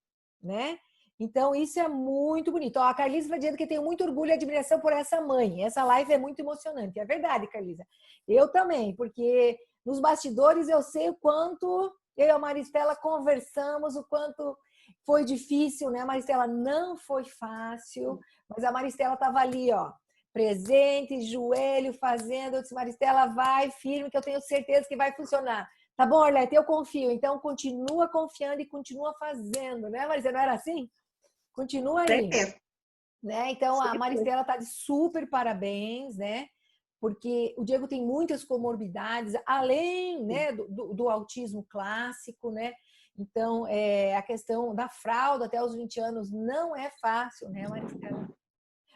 né? Então, isso é muito bonito. Ó, a Carlisa está dizendo que tenho muito orgulho e admiração por essa mãe. Essa live é muito emocionante. É verdade, Carlisa. Eu também, porque nos bastidores eu sei o quanto eu e a Maristela conversamos, o quanto foi difícil, né, Maristela? Não foi fácil, mas a Maristela estava ali, ó, presente, joelho, fazendo. Eu disse, Maristela, vai firme, que eu tenho certeza que vai funcionar. Tá bom, Arlete, eu confio. Então, continua confiando e continua fazendo, né, Maristela? Não era assim? Continua aí. Né? Então, a Maristela está de super parabéns, né? Porque o Diego tem muitas comorbidades, além, né, do autismo clássico, né? Então, a questão da fralda até os 20 anos não é fácil, né, Maristela?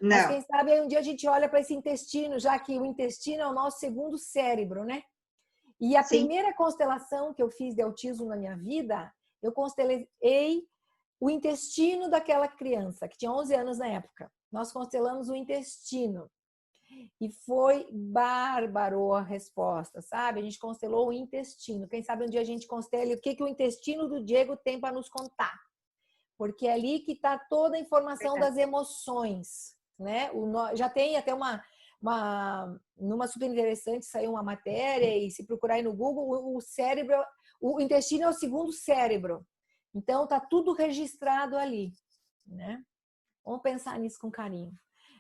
Não. Mas quem sabe aí um dia a gente olha para esse intestino, já que o intestino é o nosso segundo cérebro, né? E a primeira constelação que eu fiz de autismo na minha vida, eu constelei o intestino daquela criança, que tinha 11 anos na época. Nós constelamos o intestino. E foi bárbaro a resposta, sabe? A gente constelou o intestino. Quem sabe um dia a gente constele o que o intestino do Diego tem para nos contar. Porque é ali que está toda a informação das emoções, né? Já tem até numa super interessante, saiu uma matéria, e se procurar aí no Google, o intestino é o segundo cérebro. Então, tá tudo registrado ali, né? Vamos pensar nisso com carinho.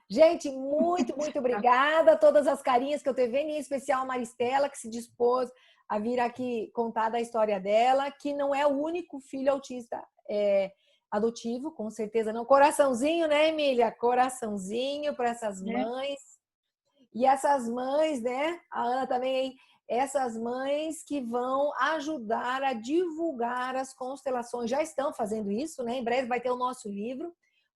Gente, muito, muito obrigada a todas as carinhas que eu estou vendo, em especial a Maristela, que se dispôs a vir aqui contar da história dela, que não é o único filho autista adotivo, com certeza não. Coraçãozinho, né, Emília? Coraçãozinho para essas mães. E essas mães, né? A Ana também, hein? Essas mães que vão ajudar a divulgar as constelações. Já estão fazendo isso, né? Em breve vai ter o nosso livro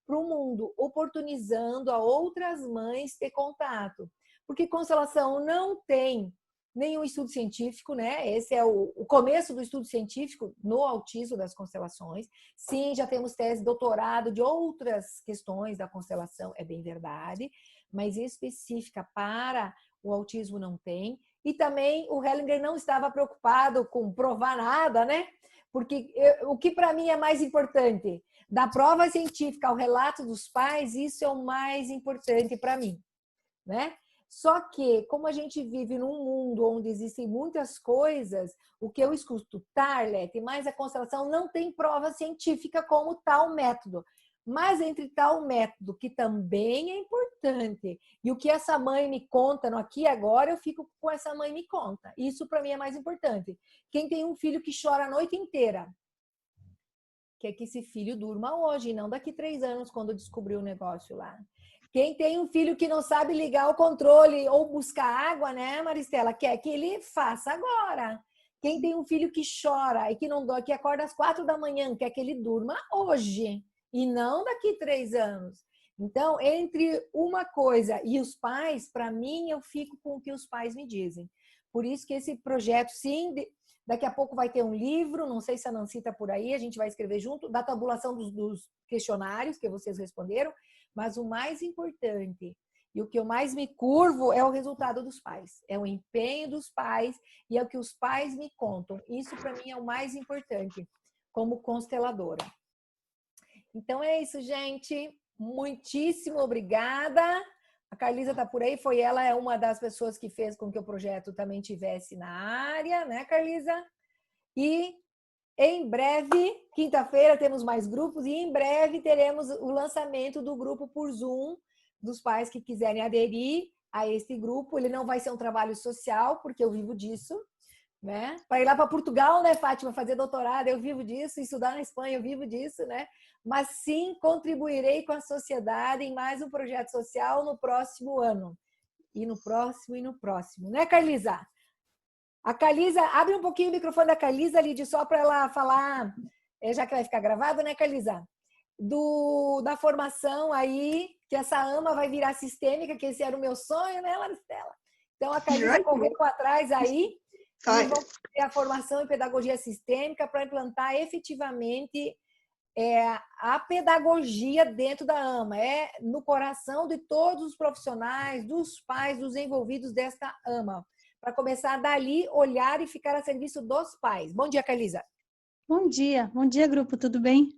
para o mundo, oportunizando a outras mães ter contato. Porque constelação não tem nenhum estudo científico, né? Esse é o começo do estudo científico no autismo das constelações. Sim, já temos tese de doutorado de outras questões da constelação, é bem verdade, mas específica para o autismo não tem. E também o Hellinger não estava preocupado com provar nada, né? Porque o que para mim é mais importante, da prova científica ao relato dos pais, isso é o mais importante para mim, né? Só que, como a gente vive num mundo onde existem muitas coisas, o que eu escuto, Tarlet, mais a constelação, não tem prova científica como tal método. Mas entre tal método, que também é importante, e o que essa mãe me conta no aqui e agora, eu fico com essa mãe me conta. Isso para mim é mais importante. Quem tem um filho que chora a noite inteira, quer que esse filho durma hoje, e não daqui 3 anos, quando descobriu o negócio lá. Quem tem um filho que não sabe ligar o controle ou buscar água, né, Maristela, quer que ele faça agora. Quem tem um filho que chora e que não dorme, que acorda às 4 da manhã, quer que ele durma hoje e não daqui 3 anos. Então, entre uma coisa e os pais, para mim, eu fico com o que os pais me dizem. Por isso que esse projeto, sim, daqui a pouco vai ter um livro, não sei se a Nancy está por aí, a gente vai escrever junto, da tabulação dos questionários que vocês responderam, mas o mais importante e o que eu mais me curvo é o resultado dos pais, é o empenho dos pais e é o que os pais me contam. Isso para mim é o mais importante como consteladora. Então é isso, gente. Muitíssimo obrigada. A Carlisa está por aí, ela é uma das pessoas que fez com que o projeto também tivesse na área, né, Carlisa? E em breve, quinta-feira, temos mais grupos e em breve teremos o lançamento do grupo por Zoom, dos pais que quiserem aderir a esse grupo. Ele não vai ser um trabalho social, porque eu vivo disso, né? Para ir lá para Portugal, né, Fátima, fazer doutorado, eu vivo disso, estudar na Espanha, eu vivo disso, né? Mas sim, contribuirei com a sociedade em mais um projeto social no próximo ano. E no próximo, né, Carlisa? A Carlisa, abre um pouquinho o microfone da Carlisa, Lidy, só para ela falar, já que vai ficar gravado, né, Carlisa? Da formação aí, que essa AMA vai virar sistêmica, que esse era o meu sonho, né, Maristela? Então, a Carlisa correu atrás aí e vão fazer a formação em pedagogia sistêmica para implantar efetivamente a pedagogia dentro da AMA. É no coração de todos os profissionais, dos pais, dos envolvidos desta AMA, para começar dali, olhar e ficar a serviço dos pais. Bom dia, Carlisa. Bom dia, grupo, tudo bem?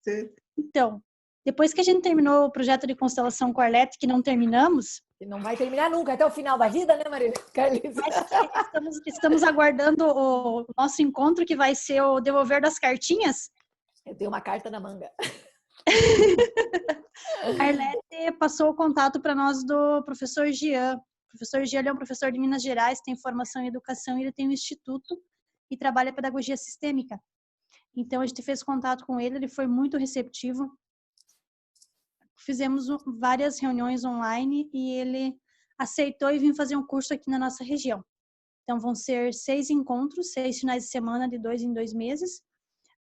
Sim. Então, depois que a gente terminou o projeto de constelação com a Arlete, que não terminamos... Que não vai terminar nunca, até o final da vida, né, Maria Carlisa? Estamos aguardando o nosso encontro, que vai ser o devolver das cartinhas. Eu tenho uma carta na manga. A Arlete passou o contato para nós do professor Jean. O professor Jean é um professor de Minas Gerais, tem formação em educação e ele tem um instituto e trabalha pedagogia sistêmica. Então, a gente fez contato com ele, ele foi muito receptivo. Fizemos várias reuniões online e ele aceitou e veio fazer um curso aqui na nossa região. Então, vão ser 6 encontros, 6 finais de semana, de 2 em 2 meses.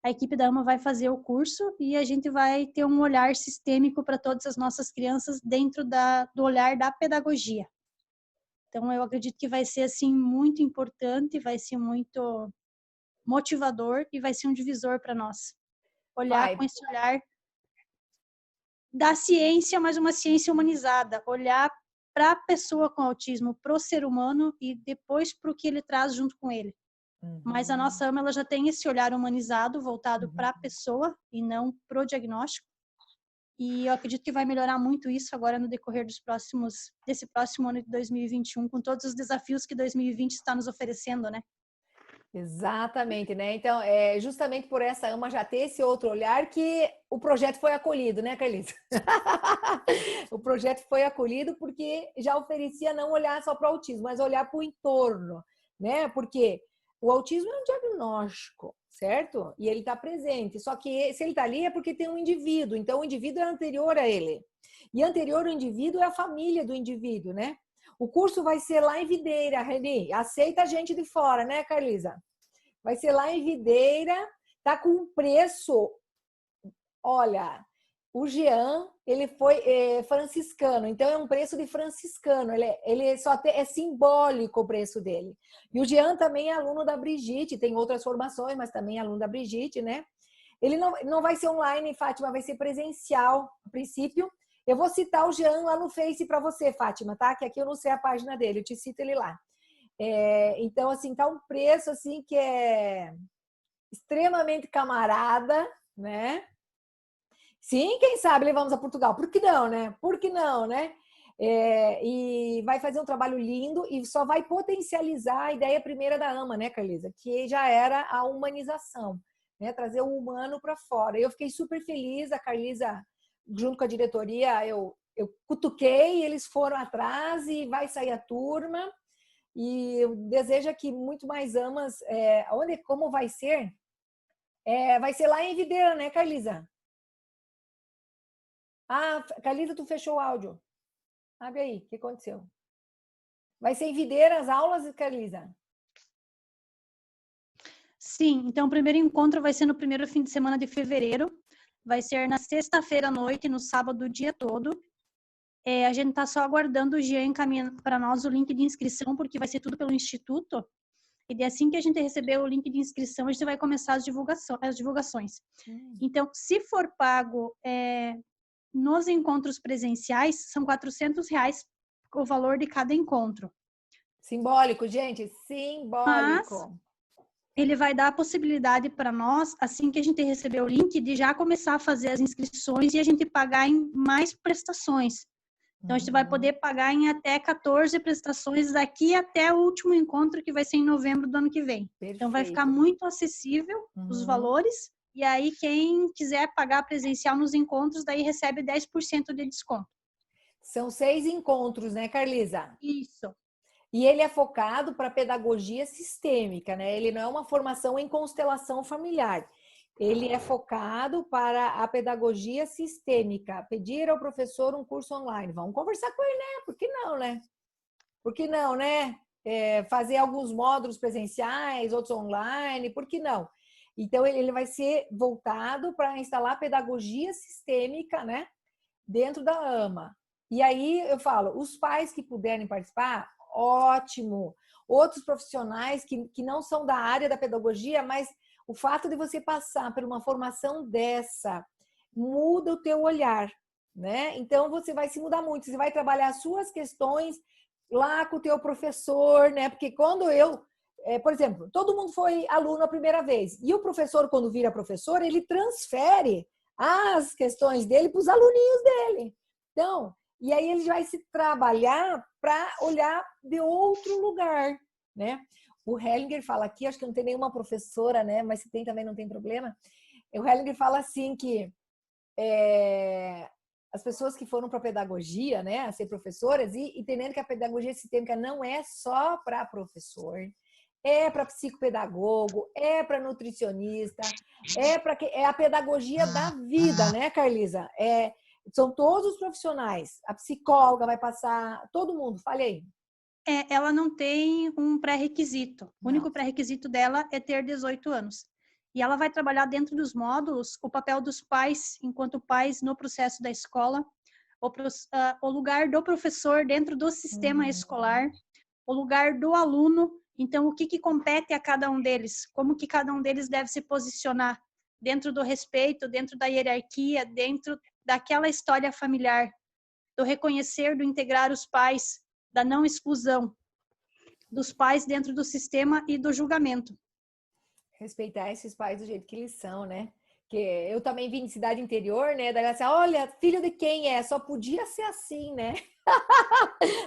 A equipe da AMA vai fazer o curso e a gente vai ter um olhar sistêmico para todas as nossas crianças dentro do olhar da pedagogia. Então, eu acredito que vai ser, assim, muito importante, vai ser muito motivador e vai ser um divisor para nós. Olhar com esse olhar da ciência, mas uma ciência humanizada. Olhar para a pessoa com autismo, para o ser humano e depois para o que ele traz junto com ele. Mas a nossa AMA, ela já tem esse olhar humanizado, voltado para a pessoa e não para o diagnóstico. E eu acredito que vai melhorar muito isso agora no decorrer desse próximo ano de 2021, com todos os desafios que 2020 está nos oferecendo, né? Exatamente, né? Então, é justamente por essa AMA já ter esse outro olhar que o projeto foi acolhido, né, Carlita? O projeto foi acolhido porque já oferecia não olhar só para o autismo, mas olhar para o entorno, né? Porque o autismo é um diagnóstico, certo? E ele está presente. Só que se ele está ali é porque tem um indivíduo. Então, o indivíduo é anterior a ele. E anterior ao indivíduo é a família do indivíduo, né? O curso vai ser lá em Videira, Reni. Aceita a gente de fora, né, Carlisa? Vai ser lá em Videira. Tá com um preço. Olha, o Jean, ele foi franciscano, então é um preço de franciscano. Ele só é simbólico o preço dele. E o Jean também é aluno da Brigitte, tem outras formações, mas também é aluno da Brigitte, né? Ele não vai ser online, Fátima, vai ser presencial, a princípio. Eu vou citar o Jean lá no Face para você, Fátima, tá? Que aqui eu não sei a página dele, eu te cito ele lá. Então, assim, tá um preço assim que é extremamente camarada, né? Sim, quem sabe levamos a Portugal. Por que não, né? Por que não, né? E vai fazer um trabalho lindo e só vai potencializar a ideia primeira da AMA, né, Carlisa? Que já era a humanização, né? Trazer o humano para fora. Eu fiquei super feliz, a Carlisa junto com a diretoria, eu cutuquei, eles foram atrás e vai sair a turma. E eu desejo que muito mais AMAs, como vai ser? Vai ser lá em Videira, né, Carlisa? Ah, Carlisa, tu fechou o áudio. Abre aí, o que aconteceu? Vai ser em Videira as aulas, Carlisa? Sim, então o primeiro encontro vai ser no primeiro fim de semana de fevereiro. Vai ser na sexta-feira à noite e no sábado o dia todo. A gente está só aguardando o Jean encaminhar para nós o link de inscrição, porque vai ser tudo pelo Instituto. E assim que a gente receber o link de inscrição, a gente vai começar as divulgações. Então, se for pago nos encontros presenciais, são R$400 o valor de cada encontro. Simbólico, gente, simbólico. Mas ele vai dar a possibilidade para nós, assim que a gente receber o link, de já começar a fazer as inscrições e a gente pagar em mais prestações. Então, a gente vai poder pagar em até 14 prestações daqui até o último encontro, que vai ser em novembro do ano que vem. Perfeito. Então, vai ficar muito acessível os valores. E aí, quem quiser pagar presencial nos encontros, daí recebe 10% de desconto. São 6 encontros, né, Carlisa? Isso. E ele é focado para pedagogia sistêmica, né? Ele não é uma formação em constelação familiar. Ele é focado para a pedagogia sistêmica. Pedir ao professor um curso online. Vamos conversar com ele, né? Por que não, né? Por que não, né? Fazer alguns módulos presenciais, outros online, por que não? Então, ele vai ser voltado para instalar pedagogia sistêmica, né? Dentro da AMA. E aí, eu falo, os pais que puderem participar, ótimo. Outros profissionais que não são da área da pedagogia, mas o fato de você passar por uma formação dessa muda o teu olhar, né? Então, você vai se mudar muito. Você vai trabalhar as suas questões lá com o teu professor, né? Porque quando por exemplo, todo mundo foi aluno a primeira vez. E o professor, quando vira professor, ele transfere as questões dele para os aluninhos dele. Então, e aí ele vai se trabalhar para olhar de outro lugar, né? O Hellinger fala aqui, acho que não tem nenhuma professora, né? Mas se tem também não tem problema. O Hellinger fala assim que as pessoas que foram para a pedagogia, né, a ser professoras, e entendendo que a pedagogia sistêmica não é só para professor, é para psicopedagogo, é para nutricionista, é a pedagogia da vida, né, Carlisa? São todos os profissionais. A psicóloga vai passar, todo mundo, fale aí. Ela não tem um pré-requisito. O único pré-requisito dela é ter 18 anos. E ela vai trabalhar dentro dos módulos o papel dos pais, enquanto pais no processo da escola, o lugar do professor dentro do sistema escolar, o lugar do aluno. Então, o que compete a cada um deles? Como que cada um deles deve se posicionar dentro do respeito, dentro da hierarquia, dentro daquela história familiar, do reconhecer, do integrar os pais, da não exclusão dos pais dentro do sistema e do julgamento. Respeitar esses pais do jeito que eles são, né? Que eu também vim de cidade interior, né? Daí assim, olha, filho de quem é? Só podia ser assim, né?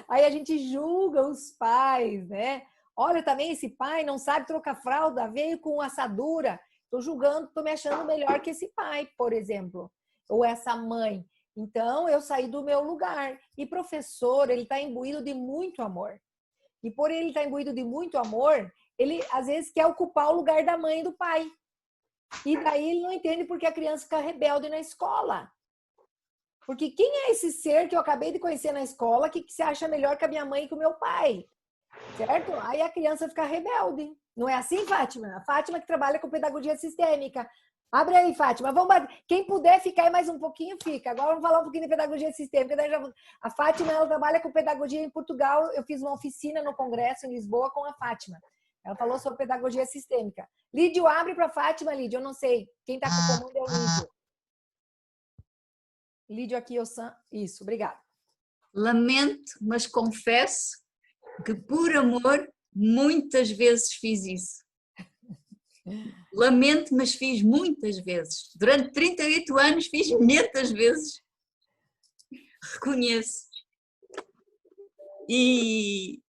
Aí a gente julga os pais, né? Olha, também esse pai não sabe trocar fralda, veio com assadura. Estou julgando, estou me achando melhor que esse pai, por exemplo, ou essa mãe. Então, eu saí do meu lugar. E professor, ele está imbuído de muito amor. E por ele estar imbuído de muito amor, ele às vezes quer ocupar o lugar da mãe e do pai. E daí ele não entende porque a criança fica rebelde na escola. Porque quem é esse ser que eu acabei de conhecer na escola que se acha melhor que a minha mãe e que o meu pai? Certo? Aí a criança fica rebelde. Não é assim, Fátima? A Fátima que trabalha com pedagogia sistêmica. Abre aí, Fátima. Vamos bater. Quem puder ficar aí mais um pouquinho, fica. Agora vamos falar um pouquinho de pedagogia sistêmica. A Fátima, ela trabalha com pedagogia em Portugal. Eu fiz uma oficina no Congresso em Lisboa com a Fátima. Ela falou sobre pedagogia sistêmica. Lídio, abre para a Fátima, Lídio. Eu não sei. Quem está com o comando é o Lídio. Lídio aqui, isso, obrigada. Lamento, mas confesso que por amor muitas vezes fiz isso. Lamento, mas fiz muitas vezes. Durante 38 anos fiz muitas vezes. Reconheço. E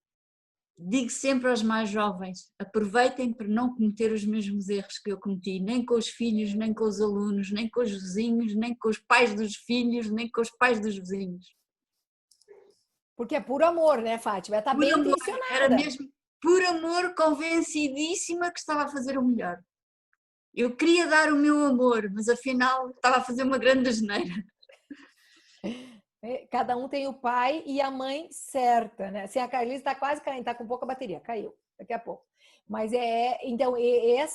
digo sempre aos mais jovens, aproveitem para não cometer os mesmos erros que eu cometi, nem com os filhos, nem com os alunos, nem com os vizinhos, nem com os pais dos filhos, nem com os pais dos vizinhos. Porque é por amor, né, Fátima? Está bem intencionada. Era mesmo por amor, convencidíssima que estava a fazer o melhor. Eu queria dar o meu amor, mas afinal estava a fazer uma grande asneira. Cada um tem o pai e a mãe certa, né? Assim, a Carlinhos está quase caindo, está com pouca bateria, caiu daqui a pouco. Mas então,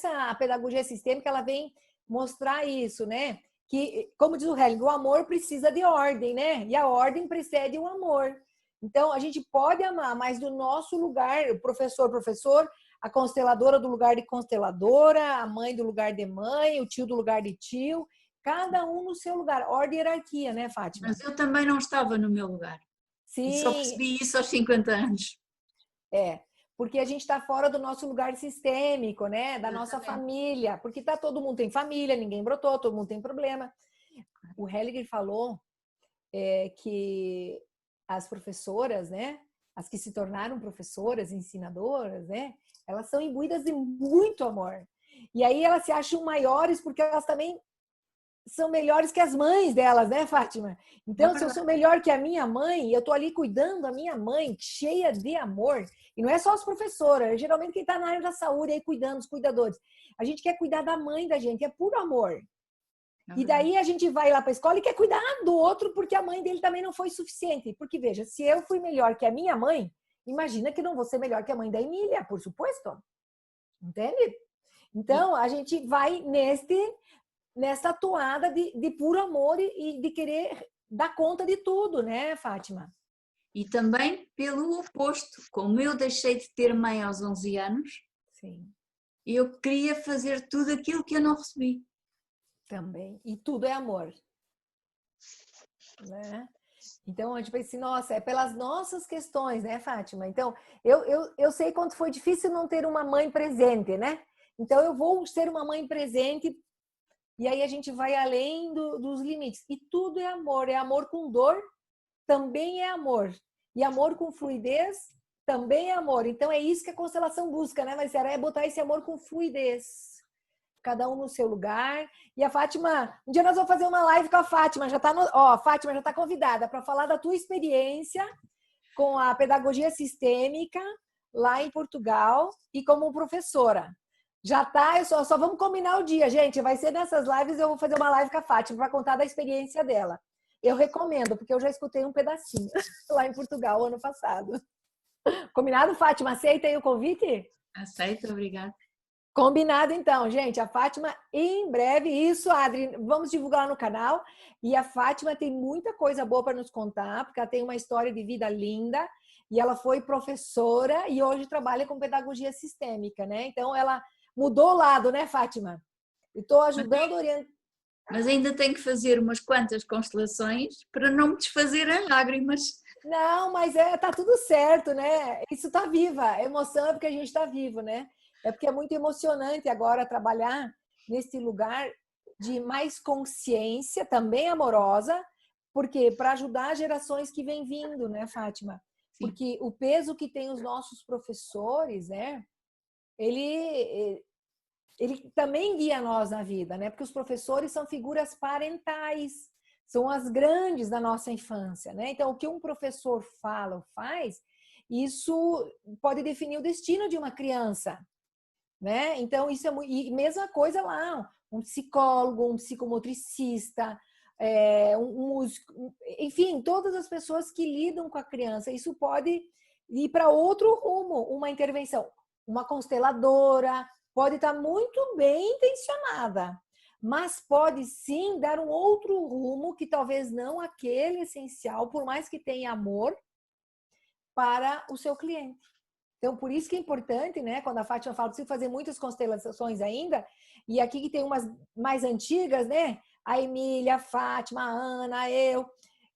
a pedagogia sistêmica, ela vem mostrar isso, né? Que, como diz o Helling, o amor precisa de ordem, né? E a ordem precede o amor. Então, a gente pode amar, mas do nosso lugar, o professor, a consteladora do lugar de consteladora, a mãe do lugar de mãe, o tio do lugar de tio, cada um no seu lugar, ordem e hierarquia, né, Fátima? Mas eu também não estava no meu lugar. Sim. E só percebi isso aos 50 anos. Porque a gente está fora do nosso lugar sistêmico, né? Da nossa família, porque todo mundo tem família, ninguém brotou, todo mundo tem problema. O Hellinger falou que as professoras, né? As que se tornaram professoras, ensinadoras, né? Elas são imbuídas de muito amor. E aí elas se acham maiores porque elas também são melhores que as mães delas, né, Fátima? Então, se eu sou melhor que a minha mãe, eu tô ali cuidando da minha mãe, cheia de amor. E não é só as professoras, geralmente quem tá na área da saúde aí cuidando, os cuidadores. A gente quer cuidar da mãe da gente, é por amor. E daí a gente vai lá para a escola e quer cuidar do outro porque a mãe dele também não foi suficiente. Porque, veja, se eu fui melhor que a minha mãe, imagina que não vou ser melhor que a mãe da Emília, por suposto. Entende? Então, a gente vai nessa toada de puro amor e de querer dar conta de tudo, né, Fátima? E também pelo oposto, como eu deixei de ter mãe aos 11 anos, sim, eu queria fazer tudo aquilo que eu não recebi. Também. E tudo é amor. Né? Então, a gente pensa assim, nossa, é pelas nossas questões, né, Fátima? Então, eu sei quanto foi difícil não ter uma mãe presente, né? Então, eu vou ser uma mãe presente e aí a gente vai além dos limites. E tudo é amor com dor, também é amor. E amor com fluidez, também é amor. Então, é isso que a constelação busca, né, Maricela? É botar esse amor com fluidez. Cada um no seu lugar. E a Fátima, um dia nós vamos fazer uma live com a Fátima, Fátima já está convidada para falar da tua experiência com a pedagogia sistêmica lá em Portugal e como professora. Já tá, só vamos combinar o dia, gente. Vai ser nessas lives, eu vou fazer uma live com a Fátima para contar da experiência dela. Eu recomendo, porque eu já escutei um pedacinho lá em Portugal ano passado. Combinado, Fátima? Aceita aí o convite? Aceito, obrigada. Combinado, então, gente. A Fátima, em breve, isso, Adri, vamos divulgar lá no canal. E a Fátima tem muita coisa boa para nos contar, porque ela tem uma história de vida linda. E ela foi professora e hoje trabalha com pedagogia sistêmica, né? Então, ela mudou o lado, né, Fátima? E estou ajudando a orientar. Mas ainda tenho que fazer umas quantas constelações para não me desfazer em lágrimas. Não, mas tá tudo certo, né? Isso tá viva. A emoção é porque a gente está vivo, né? É porque é muito emocionante agora trabalhar nesse lugar de mais consciência, também amorosa, porque para ajudar as gerações que vêm vindo, né, Fátima? Porque o peso que tem os nossos professores, né? Ele também guia nós na vida, né? Porque os professores são figuras parentais, são as grandes da nossa infância, né? Então, o que um professor fala ou faz, isso pode definir o destino de uma criança, né? Então, isso é muito... E mesma coisa lá, um psicólogo, um psicomotricista, um músico, enfim, todas as pessoas que lidam com a criança. Isso pode ir para outro rumo, uma intervenção. Uma consteladora pode estar muito bem intencionada, mas pode sim dar um outro rumo que talvez não aquele essencial, por mais que tenha amor para o seu cliente. Então, por isso que é importante, né? Quando a Fátima fala, preciso fazer muitas constelações ainda, e aqui que tem umas mais antigas, né? A Emília, a Fátima, a Ana, eu.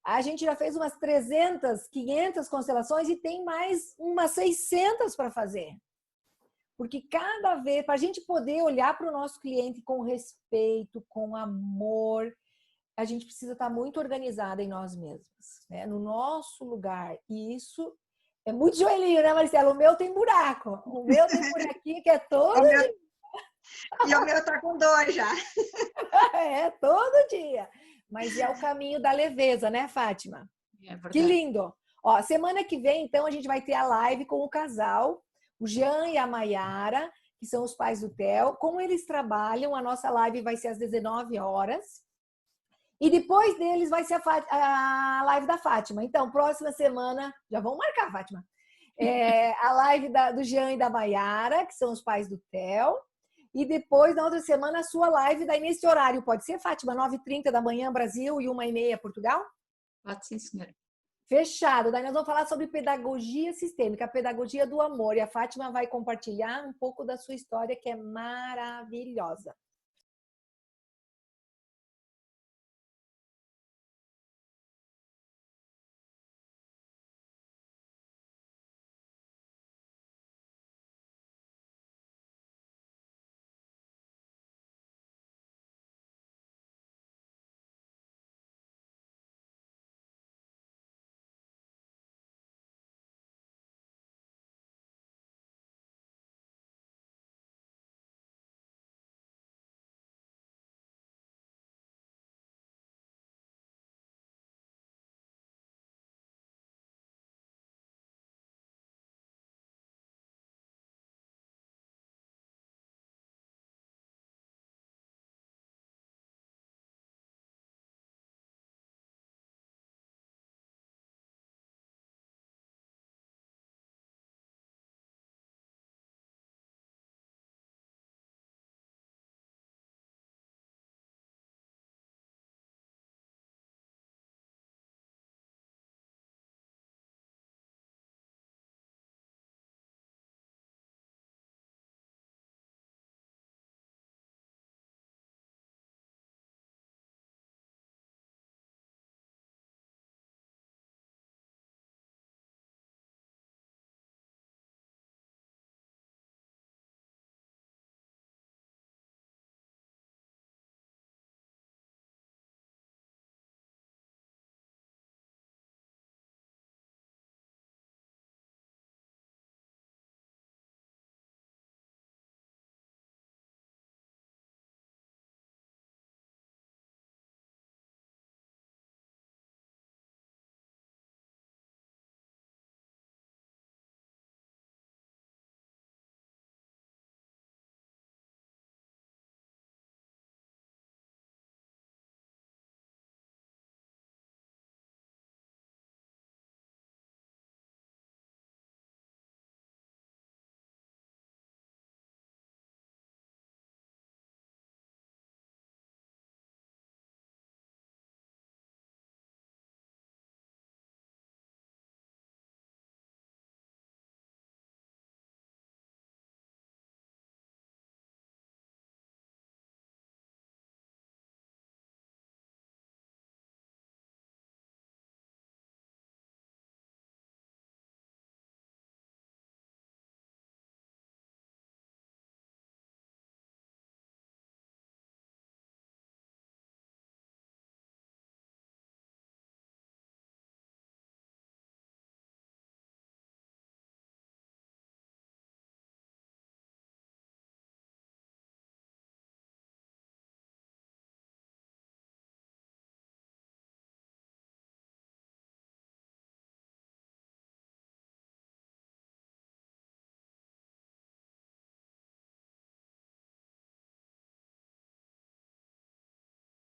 A gente já fez umas 300, 500 constelações e tem mais umas 600 para fazer. Porque cada vez, para a gente poder olhar para o nosso cliente com respeito, com amor, a gente precisa estar muito organizada em nós mesmos, né? No nosso lugar. E isso é muito joelhinho, né, Marcelo? O meu tem buraco. O meu tem buraquinho que é todo dia. E o meu tá com 2 já. É, todo dia. Mas é o caminho da leveza, né, Fátima? É verdade. Que lindo! Ó, semana que vem, então, a gente vai ter a live com o casal, o Jean e a Maiara, que são os pais do Theo. Como eles trabalham, a nossa live vai ser às 19 horas. E depois deles vai ser a live da Fátima. Então, próxima semana, já vamos marcar, Fátima. A live do Jean e da Maiara, que são os pais do Theo. E depois, na outra semana, a sua live daí nesse horário. Pode ser, Fátima? 9h30 da manhã, Brasil, e 1h30, Portugal? Pode sim, senhora. Fechado. Daí nós vamos falar sobre pedagogia sistêmica, a pedagogia do amor. E a Fátima vai compartilhar um pouco da sua história, que é maravilhosa.